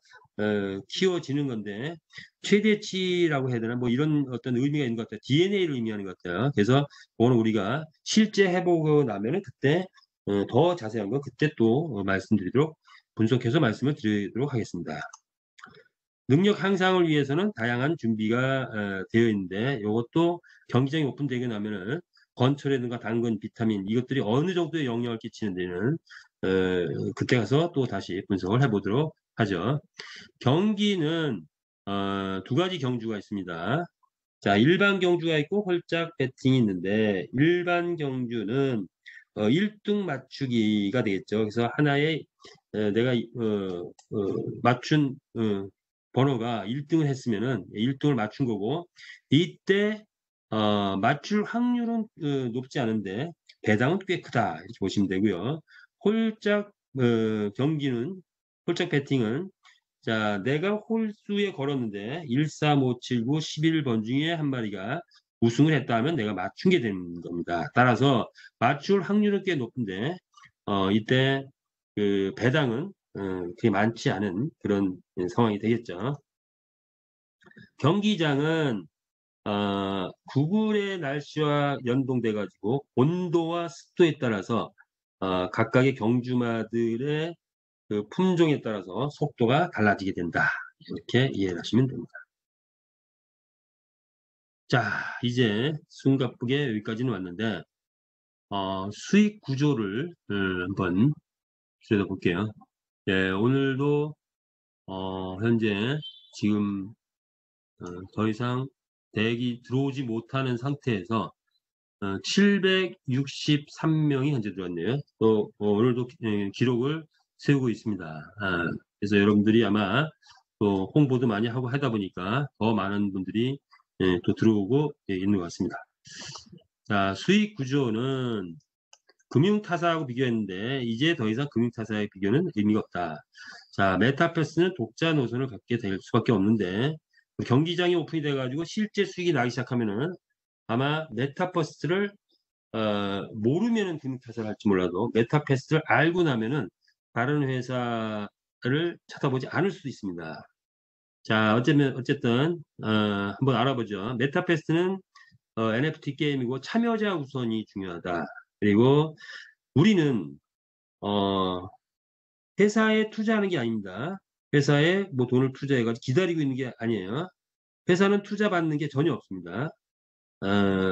A: 키워지는 건데 최대치라고 해야 되나 뭐 이런 어떤 의미가 있는 것 같아요. DNA를 의미하는 것 같아요. 그래서 오늘 우리가 실제 해보고 나면은 그때 더 자세한 거 그때 또 말씀드리도록 분석해서 말씀을 드리도록 하겠습니다. 능력 향상을 위해서는 다양한 준비가 되어 있는데 이것도 경기장이 오픈되고 나면은 건초라든가 당근, 비타민 이것들이 어느 정도의 영향을 끼치는 데는 그때 가서 또 다시 분석을 해보도록 하죠. 경기는 두 가지 경주가 있습니다. 자, 일반 경주가 있고 홀짝 배팅이 있는데 일반 경주는 1등 맞추기가 되겠죠. 그래서 하나의 내가 맞춘 번호가 1등을 했으면은 1등을 맞춘 거고 이때 맞출 확률은 높지 않은데 배당은 꽤 크다 이렇게 보시면 되고요. 홀짝 홀짝 배팅은 자, 내가 홀수에 걸었는데 1, 3, 5, 7, 9, 11번 중에 한 마리가 우승을 했다 하면 내가 맞춘 게 되는 겁니다. 따라서 맞출 확률은 꽤 높은데 이때 그 배당은 그게 많지 않은 그런 상황이 되겠죠. 경기장은 구글의 날씨와 연동돼 가지고 온도와 습도에 따라서 각각의 경주마들의 그 품종에 따라서 속도가 달라지게 된다. 이렇게 이해를 하시면 됩니다. 자, 이제 숨가쁘게 여기까지는 왔는데 수익 구조를 한번 들여다볼게요. 예, 오늘도 현재 지금 더 이상 대기 들어오지 못하는 상태에서 763명이 현재 들어왔네요. 또 오늘도 기록을 세우고 있습니다. 그래서 여러분들이 아마 또 홍보도 많이 하고 하다 보니까 더 많은 분들이 또 들어오고 있는 것 같습니다. 자, 수익 구조는 금융타사하고 비교했는데 이제 더 이상 금융타사의 비교는 의미가 없다. 자, 메타버스는 독자 노선을 갖게 될 수밖에 없는데 경기장이 오픈이 돼가지고 실제 수익이 나기 시작하면은 아마 메타버스를 모르면은 금융타사를 할지 몰라도 메타버스를 알고 나면은 다른 회사를 찾아보지 않을 수도 있습니다. 자, 어쨌든 한번 알아보죠. 메타버스는 NFT 게임이고 참여자 우선이 중요하다. 그리고 우리는 회사에 투자하는 게 아닙니다. 회사에 뭐 돈을 투자해가지고 기다리고 있는 게 아니에요. 회사는 투자 받는 게 전혀 없습니다.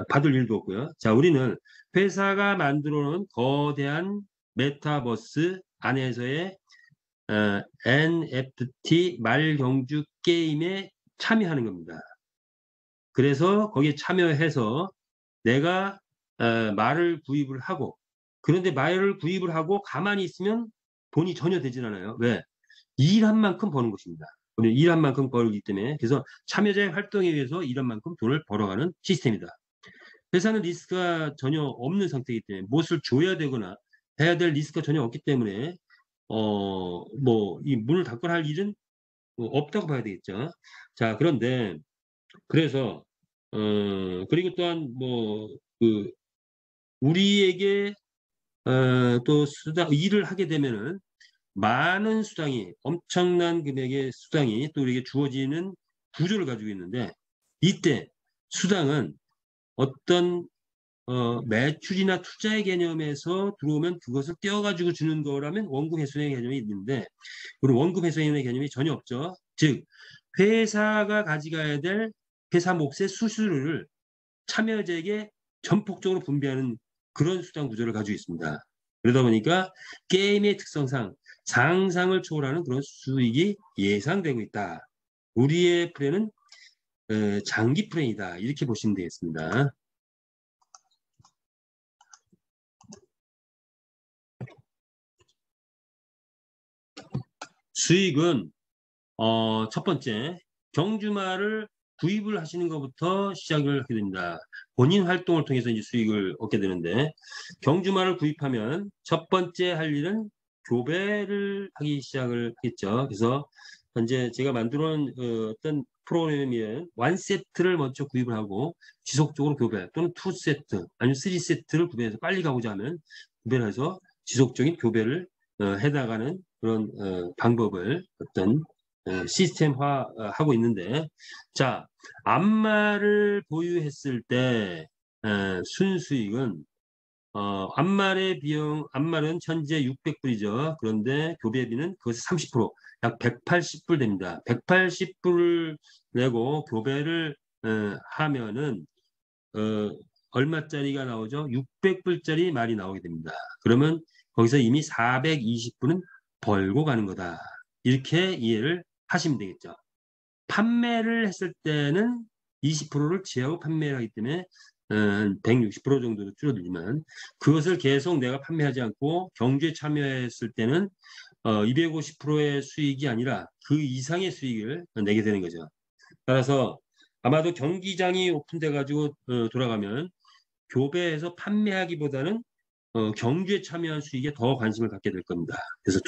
A: 받을 일도 없고요. 자, 우리는 회사가 만들어 놓은 거대한 메타버스 안에서의 NFT 말경주 게임에 참여하는 겁니다. 그래서 거기에 참여해서 내가 말을 구입을 하고, 그런데 말을 구입을 하고 가만히 있으면 돈이 전혀 되질 않아요. 왜? 일한 만큼 버는 것입니다. 우리 일한 만큼 벌기 때문에. 그래서 참여자의 활동에 의해서 일한 만큼 돈을 벌어가는 시스템이다. 회사는 리스크가 전혀 없는 상태이기 때문에 무엇을 줘야 되거나 해야 될 리스크가 전혀 없기 때문에 뭐 이 문을 닫거나 할 일은 뭐 없다고 봐야 되겠죠. 자, 그런데 그래서 그리고 또한 뭐그 우리에게 또 수당 일을 하게 되면은 많은 수당이 엄청난 금액의 수당이 또 우리에게 주어지는 구조를 가지고 있는데 이때 수당은 어떤 매출이나 투자의 개념에서 들어오면 그것을 떼어가지고 주는 거라면 원금 회수의 개념이 있는데 우리 원금 회수의 개념이 전혀 없죠. 즉 회사가 가져가야 될 회사 몫의 수수료를 참여자에게 전폭적으로 분배하는 그런 수당 구조를 가지고 있습니다. 그러다 보니까 게임의 특성상 상상을 초월하는 그런 수익이 예상되고 있다. 우리의 플랜은 장기 플랜이다. 이렇게 보시면 되겠습니다. 수익은 첫 번째 경주마를 구입을 하시는 것부터 시작을 하게 됩니다. 본인 활동을 통해서 이제 수익을 얻게 되는데 경주마를 구입하면 첫 번째 할 일은 교배를 하기 시작을 했죠. 그래서 현재 제가 만들어 놓은 어떤 프로그램이면 1세트를 먼저 구입을 하고 지속적으로 교배 또는 2세트 아니면 3세트를 구매해서 빨리 가고자 하면 구매를 해서 지속적인 교배를 해나가는 그런 방법을 어떤 시스템화하고 있는데 자 암말을 보유했을 때 순수익은 암말의 비용 암말은 현재 600불이죠. 그런데 교배비는 그것이 30%약 180불 됩니다. 180불을 내고 교배를 하면은 얼마짜리가 나오죠? 600불짜리 말이 나오게 됩니다. 그러면 거기서 이미 420불은 벌고 가는 거다. 이렇게 이해를 하시면 되겠죠. 판매를 했을 때는 20%를 제하고 판매를 하기 때문에 160% 정도로 줄어들지만 그것을 계속 내가 판매하지 않고 경주에 참여했을 때는 250%의 수익이 아니라 그 이상의 수익을 내게 되는 거죠. 따라서 아마도 경기장이 오픈돼 가지고 돌아가면 교배해서 판매하기보다는 경주에 참여한 수익에 더 관심을 갖게 될 겁니다. 그래서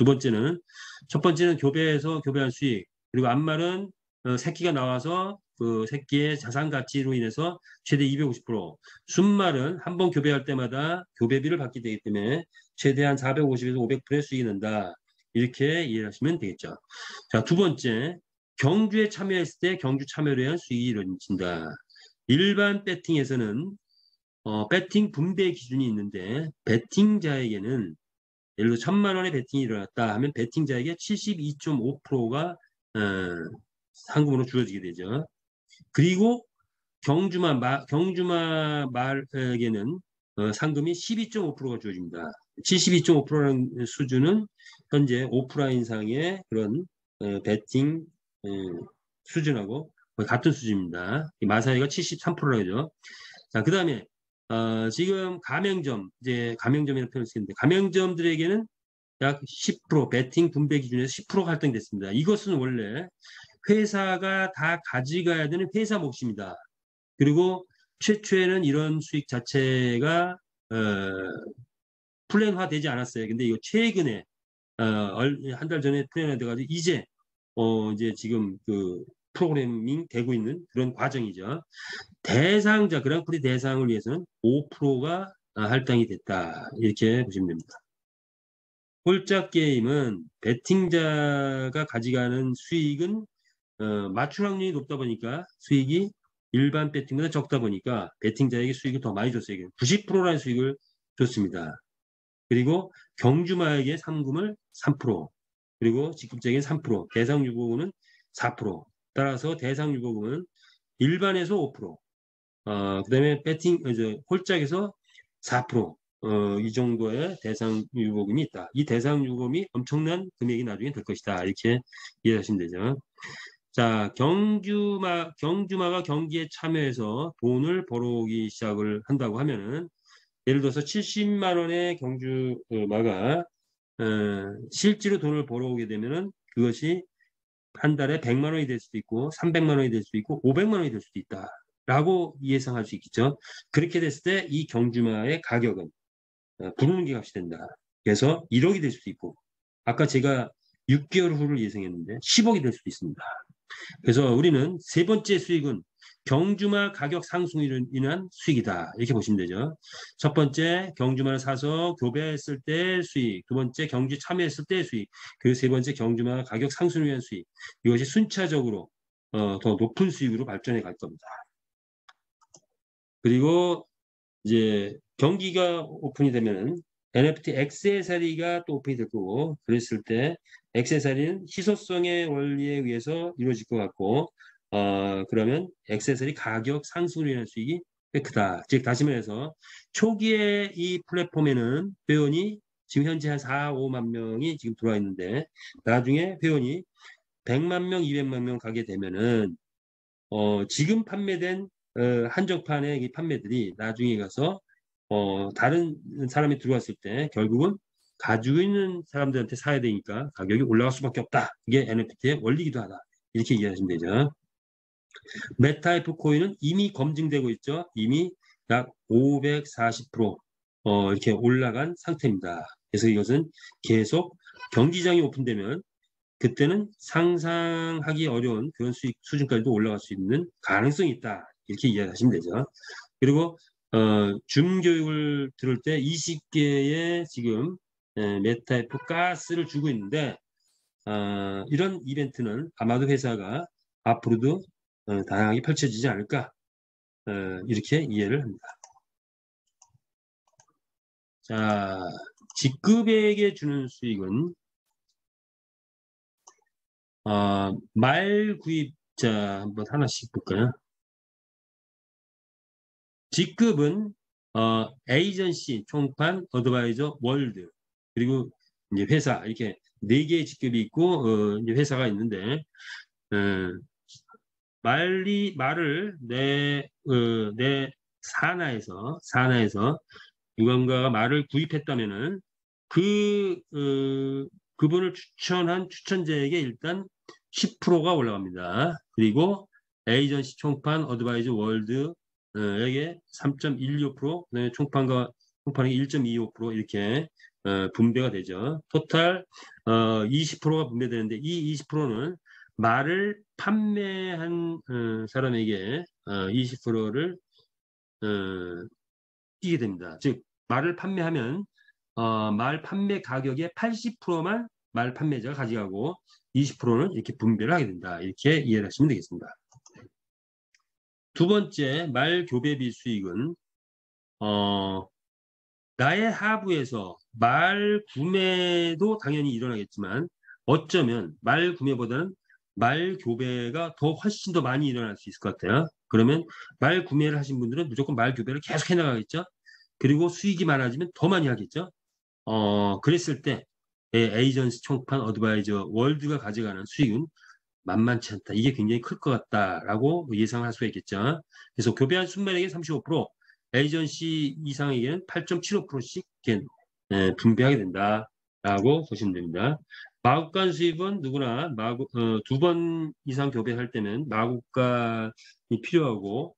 A: 첫 번째는 교배해서 교배한 수익, 그리고 암말은 새끼가 나와서 그 새끼의 자산 가치로 인해서 최대 250%, 순말은 한 번 교배할 때마다 교배비를 받게 되기 때문에 최대한 450에서 500%의 수익이 난다. 이렇게 이해하시면 되겠죠. 자, 두 번째, 경주에 참여했을 때 경주 참여를 위한 수익이 이루어진다. 일반 배팅에서는 배팅 분배 기준이 있는데 배팅자에게는 예를 들어 1,000만 원의 배팅이 일어났다 하면 배팅자에게 72.5%가 상금으로 주어지게 되죠. 그리고 경주마 말에게는 상금이 12.5%가 주어집니다. 72.5%라는 수준은 현재 오프라인 상의 그런 배팅 수준하고 거의 같은 수준입니다. 마사이가 73%라고 하죠. 자, 그 다음에 지금 가맹점, 이제 가맹점이라는 표현을 쓰는데 가맹점들에게는 약 10% 배팅 분배 기준에서 10%가 할당됐습니다. 이것은 원래 회사가 다 가져가야 되는 회사 몫입니다. 그리고 최초에는 이런 수익 자체가 플랜화되지 않았어요. 근데 이거 최근에 한 달 전에 플랜화돼가지고 이제 지금 그 프로그래밍 되고 있는 그런 과정이죠. 대상자 그랑프리 대상을 위해서는 5%가 할당이 됐다. 이렇게 보시면 됩니다. 홀짝 게임은 배팅자가 가져가는 수익은 맞출 확률이 높다 보니까 수익이 일반 배팅보다 적다 보니까 배팅자에게 수익을 더 많이 줬어요. 90%라는 수익을 줬습니다. 그리고 경주마에게 상금을 3%, 그리고 직급자에게 3%, 대상 유보금은 4%. 따라서 대상 유보금은 일반에서 5%, 그다음에 배팅 홀짝에서 4%, 이 정도의 대상 유보금이 있다. 이 대상 유보금이 엄청난 금액이 나중에 될 것이다. 이렇게 이해하시면 되죠. 자, 경주마가 경기에 참여해서 돈을 벌어오기 시작을 한다고 하면은 예를 들어서 70만 원의 경주마가 실제로 돈을 벌어오게 되면은 그것이 한 달에 100만 원이 될 수도 있고 300만 원이 될 수도 있고 500만 원이 될 수도 있다. 라고 예상할 수 있겠죠. 그렇게 됐을 때 이 경주마의 가격은 불운기 값이 된다. 그래서 1억이 될 수도 있고 아까 제가 6개월 후를 예상했는데 10억이 될 수도 있습니다. 그래서 우리는 세 번째 수익은 경주마 가격 상승으로 인한 수익이다. 이렇게 보시면 되죠. 첫 번째 경주마를 사서 교배했을 때 수익, 두 번째 경주 참여했을 때 수익, 그리고 세 번째 경주마 가격 상승을 위한 수익. 이것이 순차적으로 더 높은 수익으로 발전해 갈 겁니다. 그리고 이제 경기가 오픈이 되면은 NFT 액세서리가 또 오픈이 될 거고, 그랬을 때 액세서리는 희소성의 원리에 의해서 이루어질 것 같고, 그러면 액세서리 가격 상승으로 인한 수익이 꽤 크다. 즉 다시 말해서 초기에 이 플랫폼에는 회원이 지금 현재 한 4, 5만 명이 지금 들어와 있는데 나중에 회원이 100만 명, 200만 명 가게 되면은 지금 판매된 한정판의 이 판매들이 나중에 가서 다른 사람이 들어왔을 때 결국은 가지고 있는 사람들한테 사야 되니까 가격이 올라갈 수밖에 없다. 이게 NFT의 원리이기도 하다. 이렇게 이해하시면 되죠. 메타이프 코인은 이미 검증되고 있죠. 이미 약 540% 이렇게 올라간 상태입니다. 그래서 이것은 계속 경기장이 오픈되면 그때는 상상하기 어려운 그런 수익 수준까지도 올라갈 수 있는 가능성이 있다. 이렇게 이해하시면 되죠. 그리고 줌 교육을 들을 때 20개의 지금 메타이프 가스를 주고 있는데 이런 이벤트는 아마도 회사가 앞으로도 다양하게 펼쳐지지 않을까 이렇게 이해를 합니다. 자, 직급에게 주는 수익은 말 구입자 한번 하나씩 볼까요? 직급은 에이전시, 총판, 어드바이저, 월드 그리고 이제 회사 이렇게 4개의 직급이 있고 이제 회사가 있는데 말을 내 산하에서 누군가가 말을 구입했다면은 그분을 추천한 추천자에게 일단 10%가 올라갑니다. 그리고 에이전시, 총판, 어드바이저, 월드에게 3.16%, 그다음에 총판에게 1.25% 이렇게 분배가 되죠. 토탈 20%가 분배되는데 이 20%는 말을 판매한 사람에게 20%를 끼게 됩니다. 즉 말을 판매하면 말 판매 가격의 80%만 말 판매자가 가져가고 20%는 이렇게 분배를 하게 된다. 이렇게 이해를 하시면 되겠습니다. 두 번째 말 교배비 수익은 나의 하부에서 말 구매도 당연히 일어나겠지만 어쩌면 말 구매보다는 말 교배가 더 훨씬 더 많이 일어날 수 있을 것 같아요. 그러면 말 구매를 하신 분들은 무조건 말 교배를 계속 해나가겠죠. 그리고 수익이 많아지면 더 많이 하겠죠. 그랬을 때 에이전시 총판 어드바이저 월드가 가져가는 수익은 만만치 않다. 이게 굉장히 클 것 같다라고 예상할 수가 있겠죠. 그래서 교배한 순매력의 35%, 에이전시 이상에게는 8.75%씩 분배하게 된다라고 보시면 됩니다. 마구간 수입은 누구나 두 번 이상 교배할 때는 마구간이 필요하고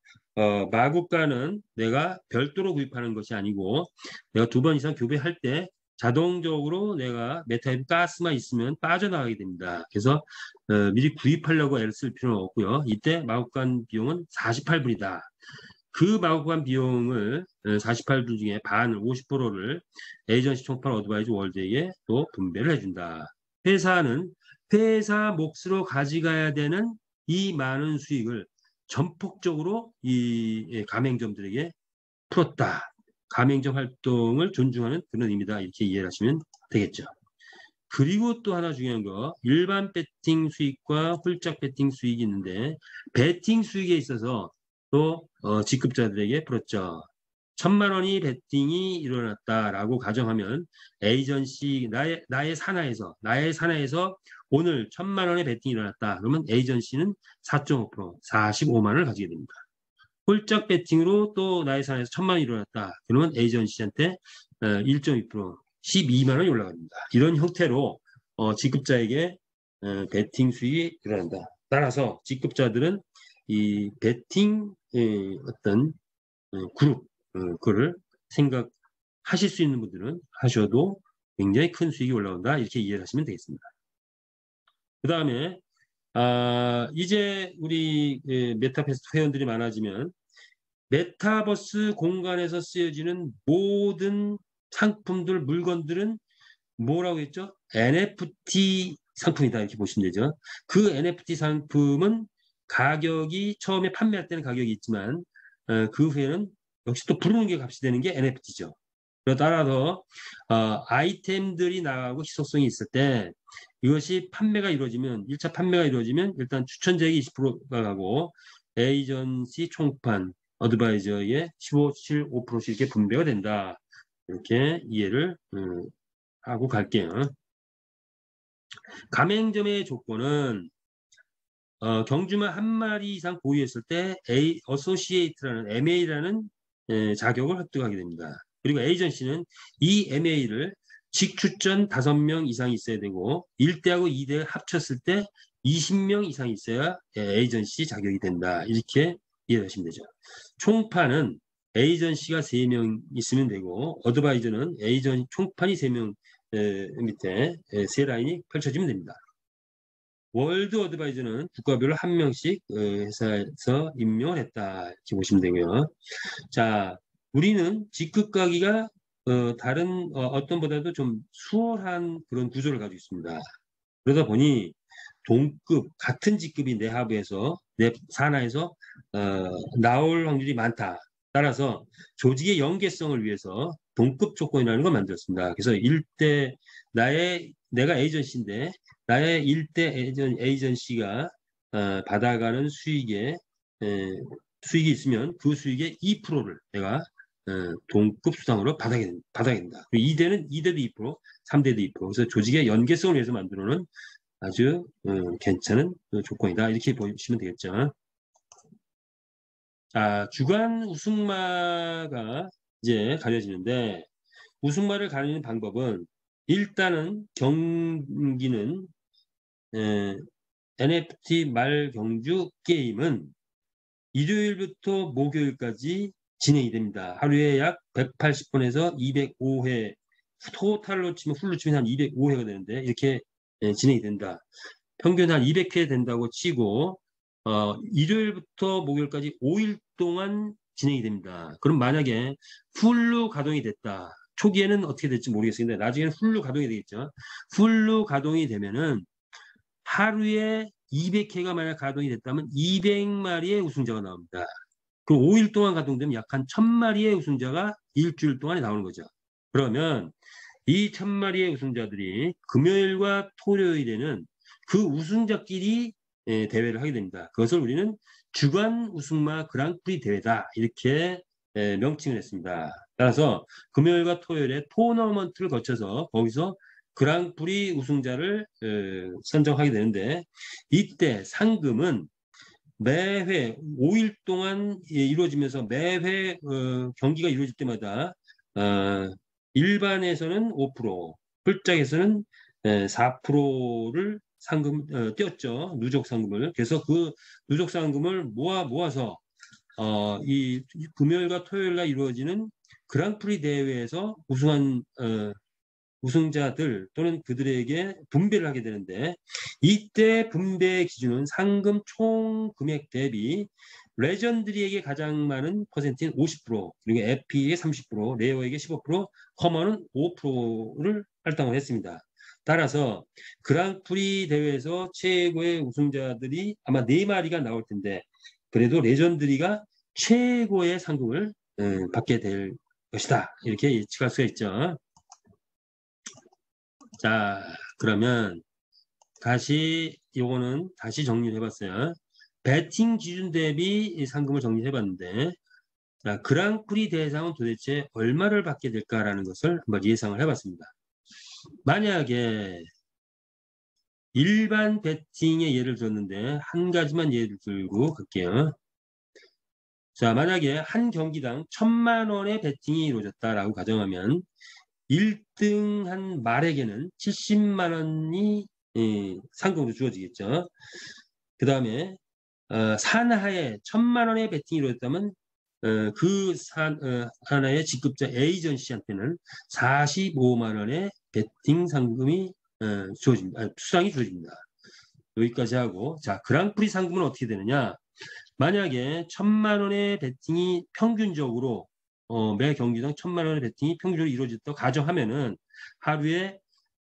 A: 마구간은 내가 별도로 구입하는 것이 아니고 내가 두 번 이상 교배할 때 자동적으로 내가 메타입 가스만 있으면 빠져나가게 됩니다. 그래서 미리 구입하려고 애를 쓸 필요는 없고요. 이때 마구간 비용은 48불이다. 그 마구간 비용을 48불 중에 반을 50%를 에이전시 총판 어드바이저 월드에게 또 분배를 해준다. 회사는 회사 몫으로 가져가야 되는 이 많은 수익을 전폭적으로 이 가맹점들에게 풀었다. 가맹점 활동을 존중하는 그런 의미다. 이렇게 이해를 하시면 되겠죠. 그리고 또 하나 중요한 거 일반 배팅 수익과 홀짝 배팅 수익이 있는데 배팅 수익에 있어서 또 직급자들에게 풀었죠. 1,000만 원이 배팅이 일어났다라고 가정하면 에이전시 나의 산하에서 오늘 1,000만 원의 배팅이 일어났다. 그러면 에이전시는 4.5% 45만 원을 가지게 됩니다. 홀짝 배팅으로 또 나의 산하에서 1,000만 원이 일어났다. 그러면 에이전시한테 1.2% 12만 원이 올라갑니다. 이런 형태로 직급자에게 배팅 수익이 일어난다. 따라서 직급자들은 이 배팅 어떤 그룹 그를 생각하실 수 있는 분들은 하셔도 굉장히 큰 수익이 올라온다. 이렇게 이해를 하시면 되겠습니다. 그 다음에 이제 우리 메타퀘스트 회원들이 많아지면 메타버스 공간에서 쓰여지는 모든 상품들, 물건들은 뭐라고 했죠? NFT 상품이다 이렇게 보시면 되죠. 그 NFT 상품은 가격이 처음에 판매할 때는 가격이 있지만 그 후에는 역시 또 부르는 게 값이 되는 게 NFT죠. 따라서 아이템들이 나가고 희소성이 있을 때 이것이 판매가 이루어지면 1차 판매가 이루어지면 일단 추천자에게 20%가 가고 에이전시 총판 어드바이저의 15, 7, 5%씩 이렇게 분배가 된다. 이렇게 이해를 하고 갈게요. 가맹점의 조건은 경주만 한 마리 이상 보유했을 때 어소시에이트라는 MA라는 자격을 획득하게 됩니다. 그리고 에이전시는 이 MA를 직추천 5명 이상 있어야 되고 1대하고 2대 합쳤을 때 20명 이상 있어야 에이전시 자격이 된다. 이렇게 이해하시면 되죠. 총판은 에이전시가 3명 있으면 되고 어드바이저는 총판이 3명 밑에 세 라인이 펼쳐지면 됩니다. 월드 어드바이저는 국가별로 한 명씩 회사에서 임명을 했다. 이렇게 보시면 되고요. 자, 우리는 직급 가기가 다른 어떤 보다도 좀 수월한 그런 구조를 가지고 있습니다. 그러다 보니 동급 같은 직급이 내 하부에서 내 산하에서 나올 확률이 많다. 따라서 조직의 연계성을 위해서 동급 조건이라는 걸 만들었습니다. 그래서 1대 내가 에이전시인데 나의 1대 에이전시가 받아가는 수익이 있으면 그 수익의 2%를 내가 동급 수당으로 받아야 된다. 2대는 2대도 2%, 3대도 2%. 그래서 조직의 연계성을 위해서 만들어 놓은 아주 괜찮은 조건이다. 이렇게 보시면 되겠죠. 주간 우승마가 이제 가려지는데 우승마를 가리는 방법은 일단은 경기는 NFT 말 경주 게임은 일요일부터 목요일까지 진행이 됩니다. 하루에 약 180분에서 205회 토탈로 치면 풀로 치면 한 205회가 되는데 이렇게 진행이 된다. 평균 한 200회 된다고 치고 일요일부터 목요일까지 5일 동안 진행이 됩니다. 그럼 만약에 풀로 가동이 됐다. 초기에는 어떻게 될지 모르겠습니다. 나중에는 풀로 가동이 되겠죠. 풀로 가동이 되면은 하루에 200회가 만약 가동이 됐다면 200마리의 우승자가 나옵니다. 그럼 5일 동안 가동되면 약 한 1000마리의 우승자가 일주일 동안에 나오는 거죠. 그러면 이 1000마리의 우승자들이 금요일과 토요일에는 그 우승자끼리 대회를 하게 됩니다. 그것을 우리는 주간 우승마 그랑프리 대회다 이렇게 명칭을 했습니다. 따라서 금요일과 토요일에 토너먼트를 거쳐서 거기서 그랑프리 우승자를 선정하게 되는데 이때 상금은 매회 5일 동안 이루어지면서 매회 경기가 이루어질 때마다 일반에서는 5%, 홀짝에서는 4%를 상금 띄었죠. 누적 상금을. 그래서 그 누적 상금을 모아서 이 금요일과 토요일 날 이루어지는 그랑프리 대회에서 우승한 우승자들 또는 그들에게 분배를 하게 되는데 이때 분배 기준은 상금 총 금액 대비 레전드리에게 가장 많은 퍼센트인 50%, 그리고 에피에게 30%, 레어에게 15%, 커먼은 5%를 할당을 했습니다. 따라서 그랑프리 대회에서 최고의 우승자들이 아마 4마리가 나올 텐데 그래도 레전드리가 최고의 상금을 받게 될 것이다. 이렇게 예측할 수가 있죠. 자, 그러면 요거는 다시 정리를 해봤어요. 배팅 기준 대비 상금을 정리해봤는데, 자, 그랑프리 대상은 도대체 얼마를 받게 될까라는 것을 한번 예상을 해봤습니다. 만약에 일반 배팅의 예를 들었는데, 한 가지만 예를 들고 갈게요. 자, 만약에 한 경기당 1000만 원의 배팅이 이루어졌다라고 가정하면, 1등 한 말에게는 70만 원이 상금으로 주어지겠죠. 그 다음에 산하에 1000만 원의 배팅이 이루어졌다면 그 산하의 직급자 에이전시한테는 45만 원의 배팅 상금이 주어집니다. 수당이 주어집니다. 여기까지 하고 자 그랑프리 상금은 어떻게 되느냐. 만약에 1000만 원의 배팅이 평균적으로 매 경기당 1000만 원의 배팅이 평균적으로 이루어졌다고 가정하면은 하루에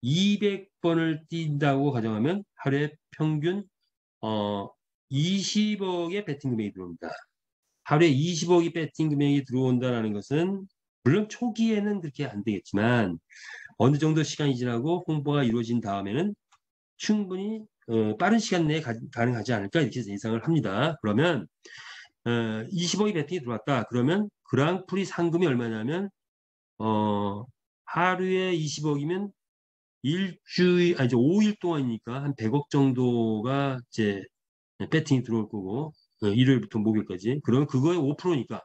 A: 200번을 뛴다고 가정하면 하루에 평균 20억의 배팅 금액이 들어옵니다. 하루에 20억이 배팅 금액이 들어온다는 것은 물론 초기에는 그렇게 안 되겠지만 어느 정도 시간이 지나고 홍보가 이루어진 다음에는 충분히 빠른 시간 내에 가능하지 않을까 이렇게 예상을 합니다. 그러면 20억이 배팅이 들어왔다. 그러면 그랑프리 상금이 얼마냐면 하루에 20억이면 일주일 이제 5일 동안이니까 한 100억 정도가 이제 배팅이 들어올 거고 일요일부터 목요일까지. 그러면 그거의 5%니까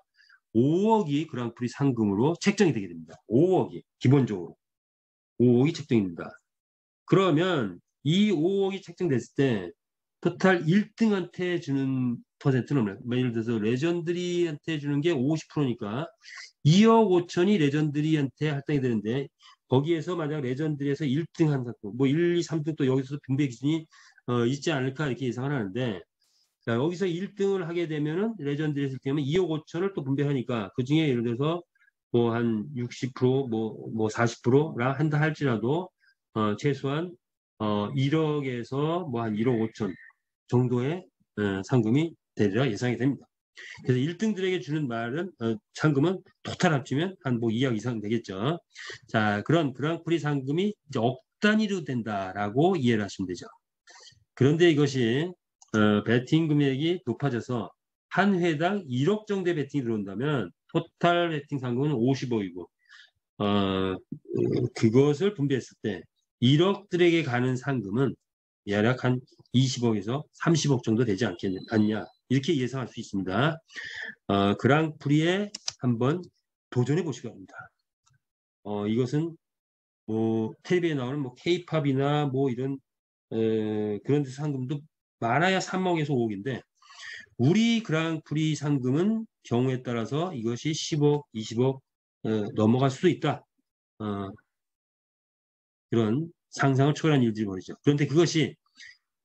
A: 5억이 그랑프리 상금으로 책정이 되게 됩니다. 5억이 기본적으로 5억이 책정입니다. 그러면 이 5억이 책정됐을 때 토탈 1등한테 주는 퍼센트는 얼마예요? 예를 들어서 레전드리한테 주는 게 50%니까 2억 5천이 레전드리한테 할당이 되는데 거기에서 만약 레전드리에서 1등 한 상품 뭐 1, 2, 3등 또 여기서 분배 기준이 있지 않을까 이렇게 예상을 하는데 자, 여기서 1등을 하게 되면은 레전드리에서 되면 2억 5천을 또 분배하니까 그 중에 예를 들어서 뭐 한 60%뭐 40%라 한다 할지라도 최소한 1억에서 뭐 한 1억 5천 정도의 상금이 되리라 예상이 됩니다. 그래서 1등들에게 주는 말은 상금은 토탈 합치면 한 뭐 2억 이상 되겠죠. 자, 그런 그랑프리 상금이 이제 억 단위로 된다라고 이해를 하시면 되죠. 그런데 이것이 배팅 금액이 높아져서 한 회당 1억 정도의 배팅이 들어온다면 토탈 배팅 상금은 50억이고 그것을 분배했을 때 1억들에게 가는 상금은 약 한 20억에서 30억 정도 되지 않냐 이렇게 예상할 수 있습니다. 그랑프리에 한번 도전해 보시기 바랍니다. 이것은 뭐 텔레비에 나오는 뭐 K-팝이나 뭐 이런 그런 데서 상금도 많아야 3억에서 5억인데 우리 그랑프리 상금은 경우에 따라서 이것이 10억, 20억 넘어갈 수도 있다. 그런 상상을 초월한 일들이 벌어지죠. 그런데 그것이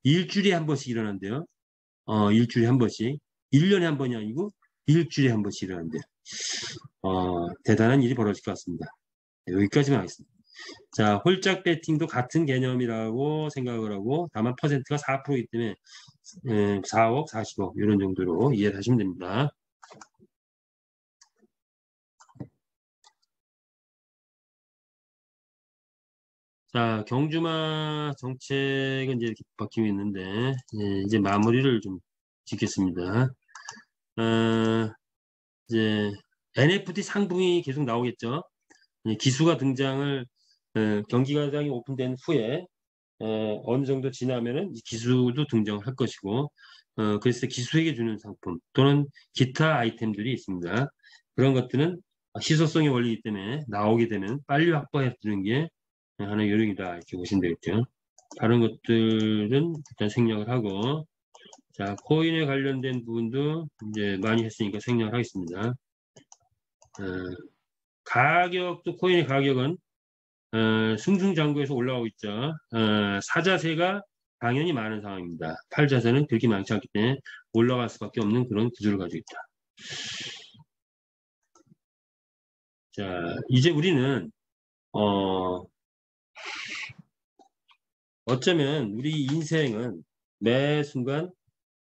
A: 일주일에 한 번씩 일어난대요. 일주일에 한 번씩. 1년에 한 번이 아니고 일주일에 한 번씩 일어난대요. 대단한 일이 벌어질 것 같습니다. 여기까지만 하겠습니다. 자, 홀짝 배팅도 같은 개념이라고 생각을 하고, 다만 퍼센트가 4%이기 때문에 4억, 40억 이런 정도로 이해를 하시면 됩니다. 자, 경주마 정책은 이제 이렇게 바뀌고 있는데, 이제 마무리를 좀 짓겠습니다. 이제 NFT 상품이 계속 나오겠죠. 기수가 등장을 경기가장이 오픈된 후에 어느 정도 지나면은 기수도 등장할 것이고, 그래서 기수에게 주는 상품 또는 기타 아이템들이 있습니다. 그런 것들은 희소성의 원리이기 때문에 나오게 되면 빨리 확보해 두는 게 하나의 요령이다 이렇게 보시면 되겠죠. 다른 것들은 일단 생략을 하고, 자, 코인에 관련된 부분도 이제 많이 했으니까 생략을 하겠습니다. 가격도 코인의 가격은 승승장구해서 올라오고 있죠. 사자세가 당연히 많은 상황입니다. 팔자세는 그렇게 많지 않기 때문에 올라갈 수밖에 없는 그런 구조를 가지고 있다. 자, 이제 우리는 어쩌면 우리 인생은 매 순간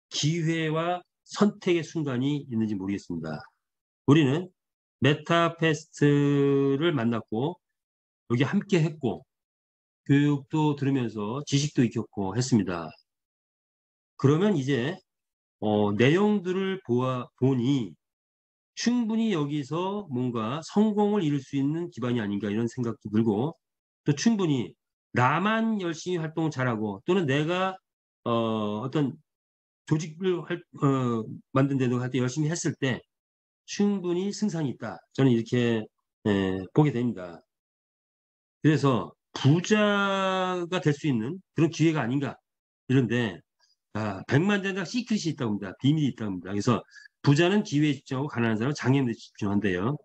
A: 기회와 선택의 순간이 있는지 모르겠습니다. 우리는 메타페스트를 만났고 여기 함께 했고 교육도 들으면서 지식도 익혔고 했습니다. 그러면 이제 내용들을 보니 충분히 여기서 뭔가 성공을 이룰 수 있는 기반이 아닌가 이런 생각도 들고, 또 충분히 나만 열심히 활동을 잘하고 또는 내가 어떤 조직을 만든 데도 할 때 열심히 했을 때 충분히 승산이 있다. 저는 이렇게 보게 됩니다. 그래서 부자가 될 수 있는 그런 기회가 아닌가 이런데, 백만장자 시크릿이 있다고 합니다. 비밀이 있다고 합니다. 그래서 부자는 기회에 집중하고 가난한 사람은 장애물에 집중한대요.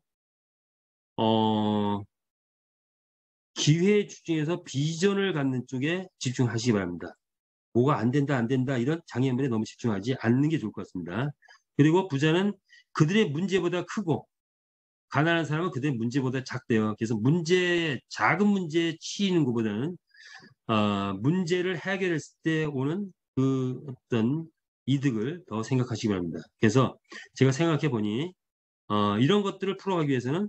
A: 기회에 집중해서 비전을 갖는 쪽에 집중하시기 바랍니다. 뭐가 안 된다, 안 된다 이런 장애물에 너무 집중하지 않는 게 좋을 것 같습니다. 그리고 부자는 그들의 문제보다 크고 가난한 사람은 그들의 문제보다 작대요. 그래서 작은 문제에 치이는 것보다는 문제를 해결했을 때 오는 그 어떤 이득을 더 생각하시기 바랍니다. 그래서 제가 생각해 보니 이런 것들을 풀어가기 위해서는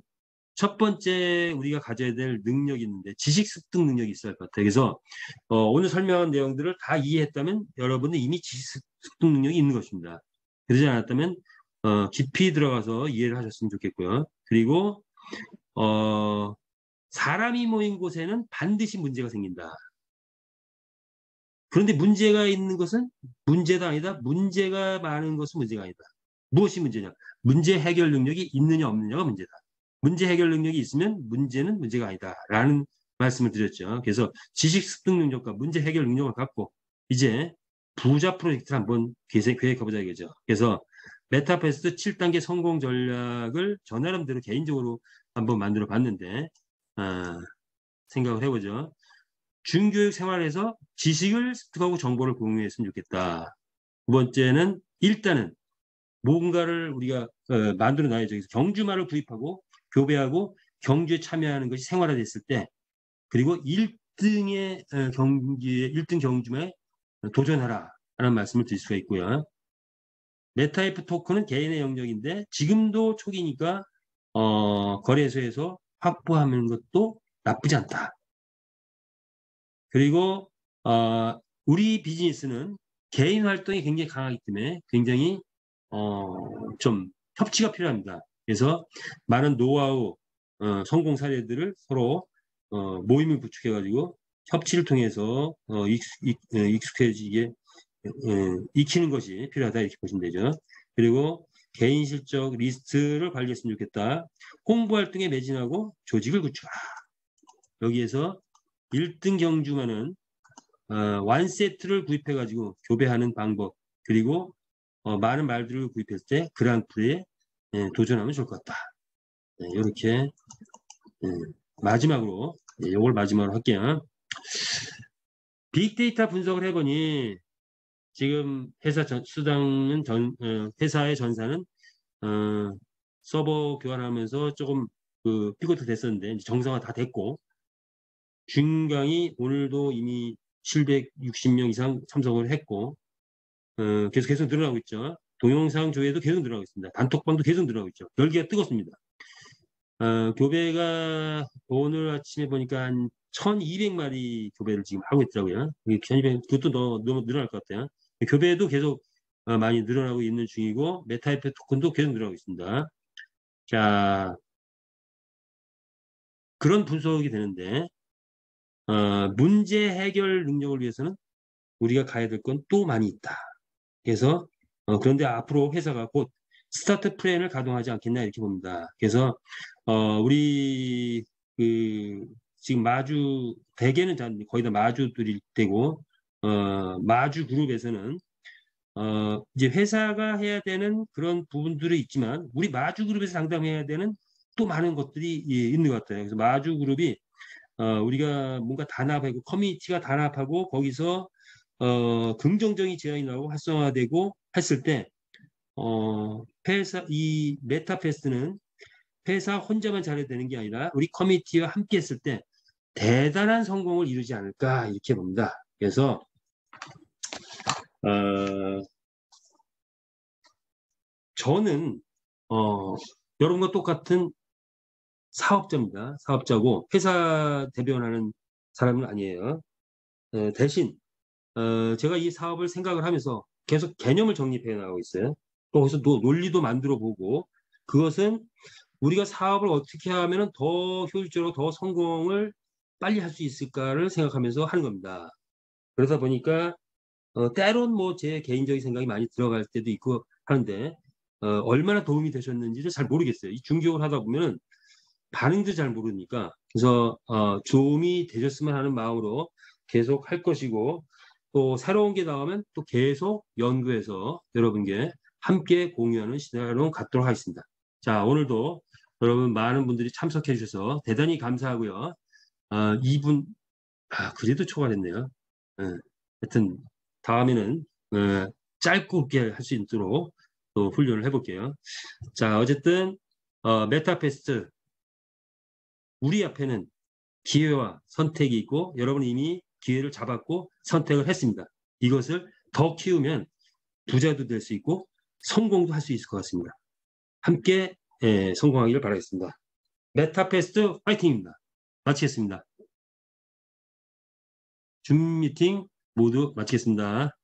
A: 첫 번째 우리가 가져야 될 능력이 있는데 지식 습득 능력이 있어야 할 것 같아요. 그래서 오늘 설명한 내용들을 다 이해했다면 여러분은 이미 지식 습득 능력이 있는 것입니다. 그러지 않았다면 깊이 들어가서 이해를 하셨으면 좋겠고요. 그리고 사람이 모인 곳에는 반드시 문제가 생긴다. 그런데 문제가 있는 것은 문제가 아니다. 문제가 많은 것은 문제가 아니다. 무엇이 문제냐? 문제 해결 능력이 있느냐 없느냐가 문제다. 문제 해결 능력이 있으면 문제는 문제가 아니다. 라는 말씀을 드렸죠. 그래서 지식 습득 능력과 문제 해결 능력을 갖고 이제 부자 프로젝트를 한번 계획해보자 이거죠. 그래서 메타패스트 7단계 성공 전략을 저 나름대로 개인적으로 한번 만들어 봤는데 생각을 해보죠. 중교육 생활에서 지식을 습득하고 정보를 공유했으면 좋겠다. 두 번째는 일단은 뭔가를 우리가 만들어 놔야죠. 그래서 경주마를 구입하고 교배하고 경주에 참여하는 것이 생활화됐을 때, 그리고 1등의 경기에 1등 경주마에 도전하라 라는 말씀을 드릴 수가 있고요. 메타F 토큰은 개인의 영역인데 지금도 초기니까 거래소에서 확보하는 것도 나쁘지 않다. 그리고 우리 비즈니스는 개인 활동이 굉장히 강하기 때문에 굉장히 좀 협치가 필요합니다. 그래서 많은 노하우, 성공 사례들을 서로 모임을 구축해가지고 협치를 통해서 익숙해지게 익히는 것이 필요하다 이렇게 보시면 되죠. 그리고 개인 실적 리스트를 관리했으면 좋겠다. 홍보 활동에 매진하고 조직을 구축하라. 여기에서 1등 경주만은 완세트를 구입해가지고 교배하는 방법, 그리고 많은 말들을 구입했을 때 그랑프리에 도전하면 좋을 것 같다. 이렇게 마지막으로 이걸 마지막으로 할게요. 빅데이터 분석을 해보니 지금 수당은 회사의 전사는 서버 교환하면서 조금 피고트 됐었는데 이제 정상화 다 됐고, 중강이 오늘도 이미 760명 이상 참석을 했고, 계속 늘어나고 있죠. 동영상 조회도 계속 늘어나고 있습니다. 단톡방도 계속 늘어나고 있죠. 열기가 뜨겁습니다. 교배가 오늘 아침에 보니까 한 1200마리 교배를 지금 하고 있더라고요. 1200, 그것도 너무 늘어날 것 같아요. 교배도 계속 많이 늘어나고 있는 중이고, 메타이페 토큰도 계속 늘어나고 있습니다. 자, 그런 분석이 되는데, 문제 해결 능력을 위해서는 우리가 가야 될 건 또 많이 있다. 그래서 그런데 앞으로 회사가 곧 스타트 플랜을 가동하지 않겠나 이렇게 봅니다. 그래서 우리 지금 마주 대개는 거의 다 마주들일 때고, 마주 그룹에서는 이제 회사가 해야 되는 그런 부분들이 있지만 우리 마주 그룹에서 상담해야 되는 또 많은 것들이 있는 것 같아요. 그래서 마주 그룹이 우리가 뭔가 단합하고 커뮤니티가 단합하고 거기서 긍정적인 제안이 나오고 활성화되고 했을 때 이 메타페스트는 회사 혼자만 잘해야 되는 게 아니라 우리 커뮤니티와 함께 했을 때 대단한 성공을 이루지 않을까 이렇게 봅니다. 그래서 저는 여러분과 똑같은 사업자입니다. 사업자고 회사 대변하는 사람은 아니에요. 대신 제가 이 사업을 생각을 하면서 계속 개념을 정립해 나가고 있어요. 또 거기서 논리도 만들어 보고, 그것은 우리가 사업을 어떻게 하면 더 효율적으로 더 성공을 빨리 할 수 있을까를 생각하면서 하는 겁니다. 그러다 보니까 때론 뭐 제 개인적인 생각이 많이 들어갈 때도 있고 하는데 얼마나 도움이 되셨는지를 잘 모르겠어요. 이 중개업을 하다 보면 반응도 잘 모르니까. 그래서 도움이 되셨으면 하는 마음으로 계속 할 것이고, 또 새로운 게 나오면 또 계속 연구해서 여러분께 함께 공유하는 시간을 갖도록 하겠습니다. 자, 오늘도 여러분 많은 분들이 참석해 주셔서 대단히 감사하고요. 2분, 그래도 초과했네요. 하여튼 다음에는 짧고 굵게 할 수 있도록 또 훈련을 해볼게요. 자, 어쨌든 메타페스트, 우리 앞에는 기회와 선택이 있고 여러분이 이미 기회를 잡았고 선택을 했습니다. 이것을 더 키우면 부자도 될 수 있고 성공도 할 수 있을 것 같습니다. 함께 성공하기를 바라겠습니다. 메타페스트 파이팅입니다. 마치겠습니다. 줌 미팅 모두 마치겠습니다.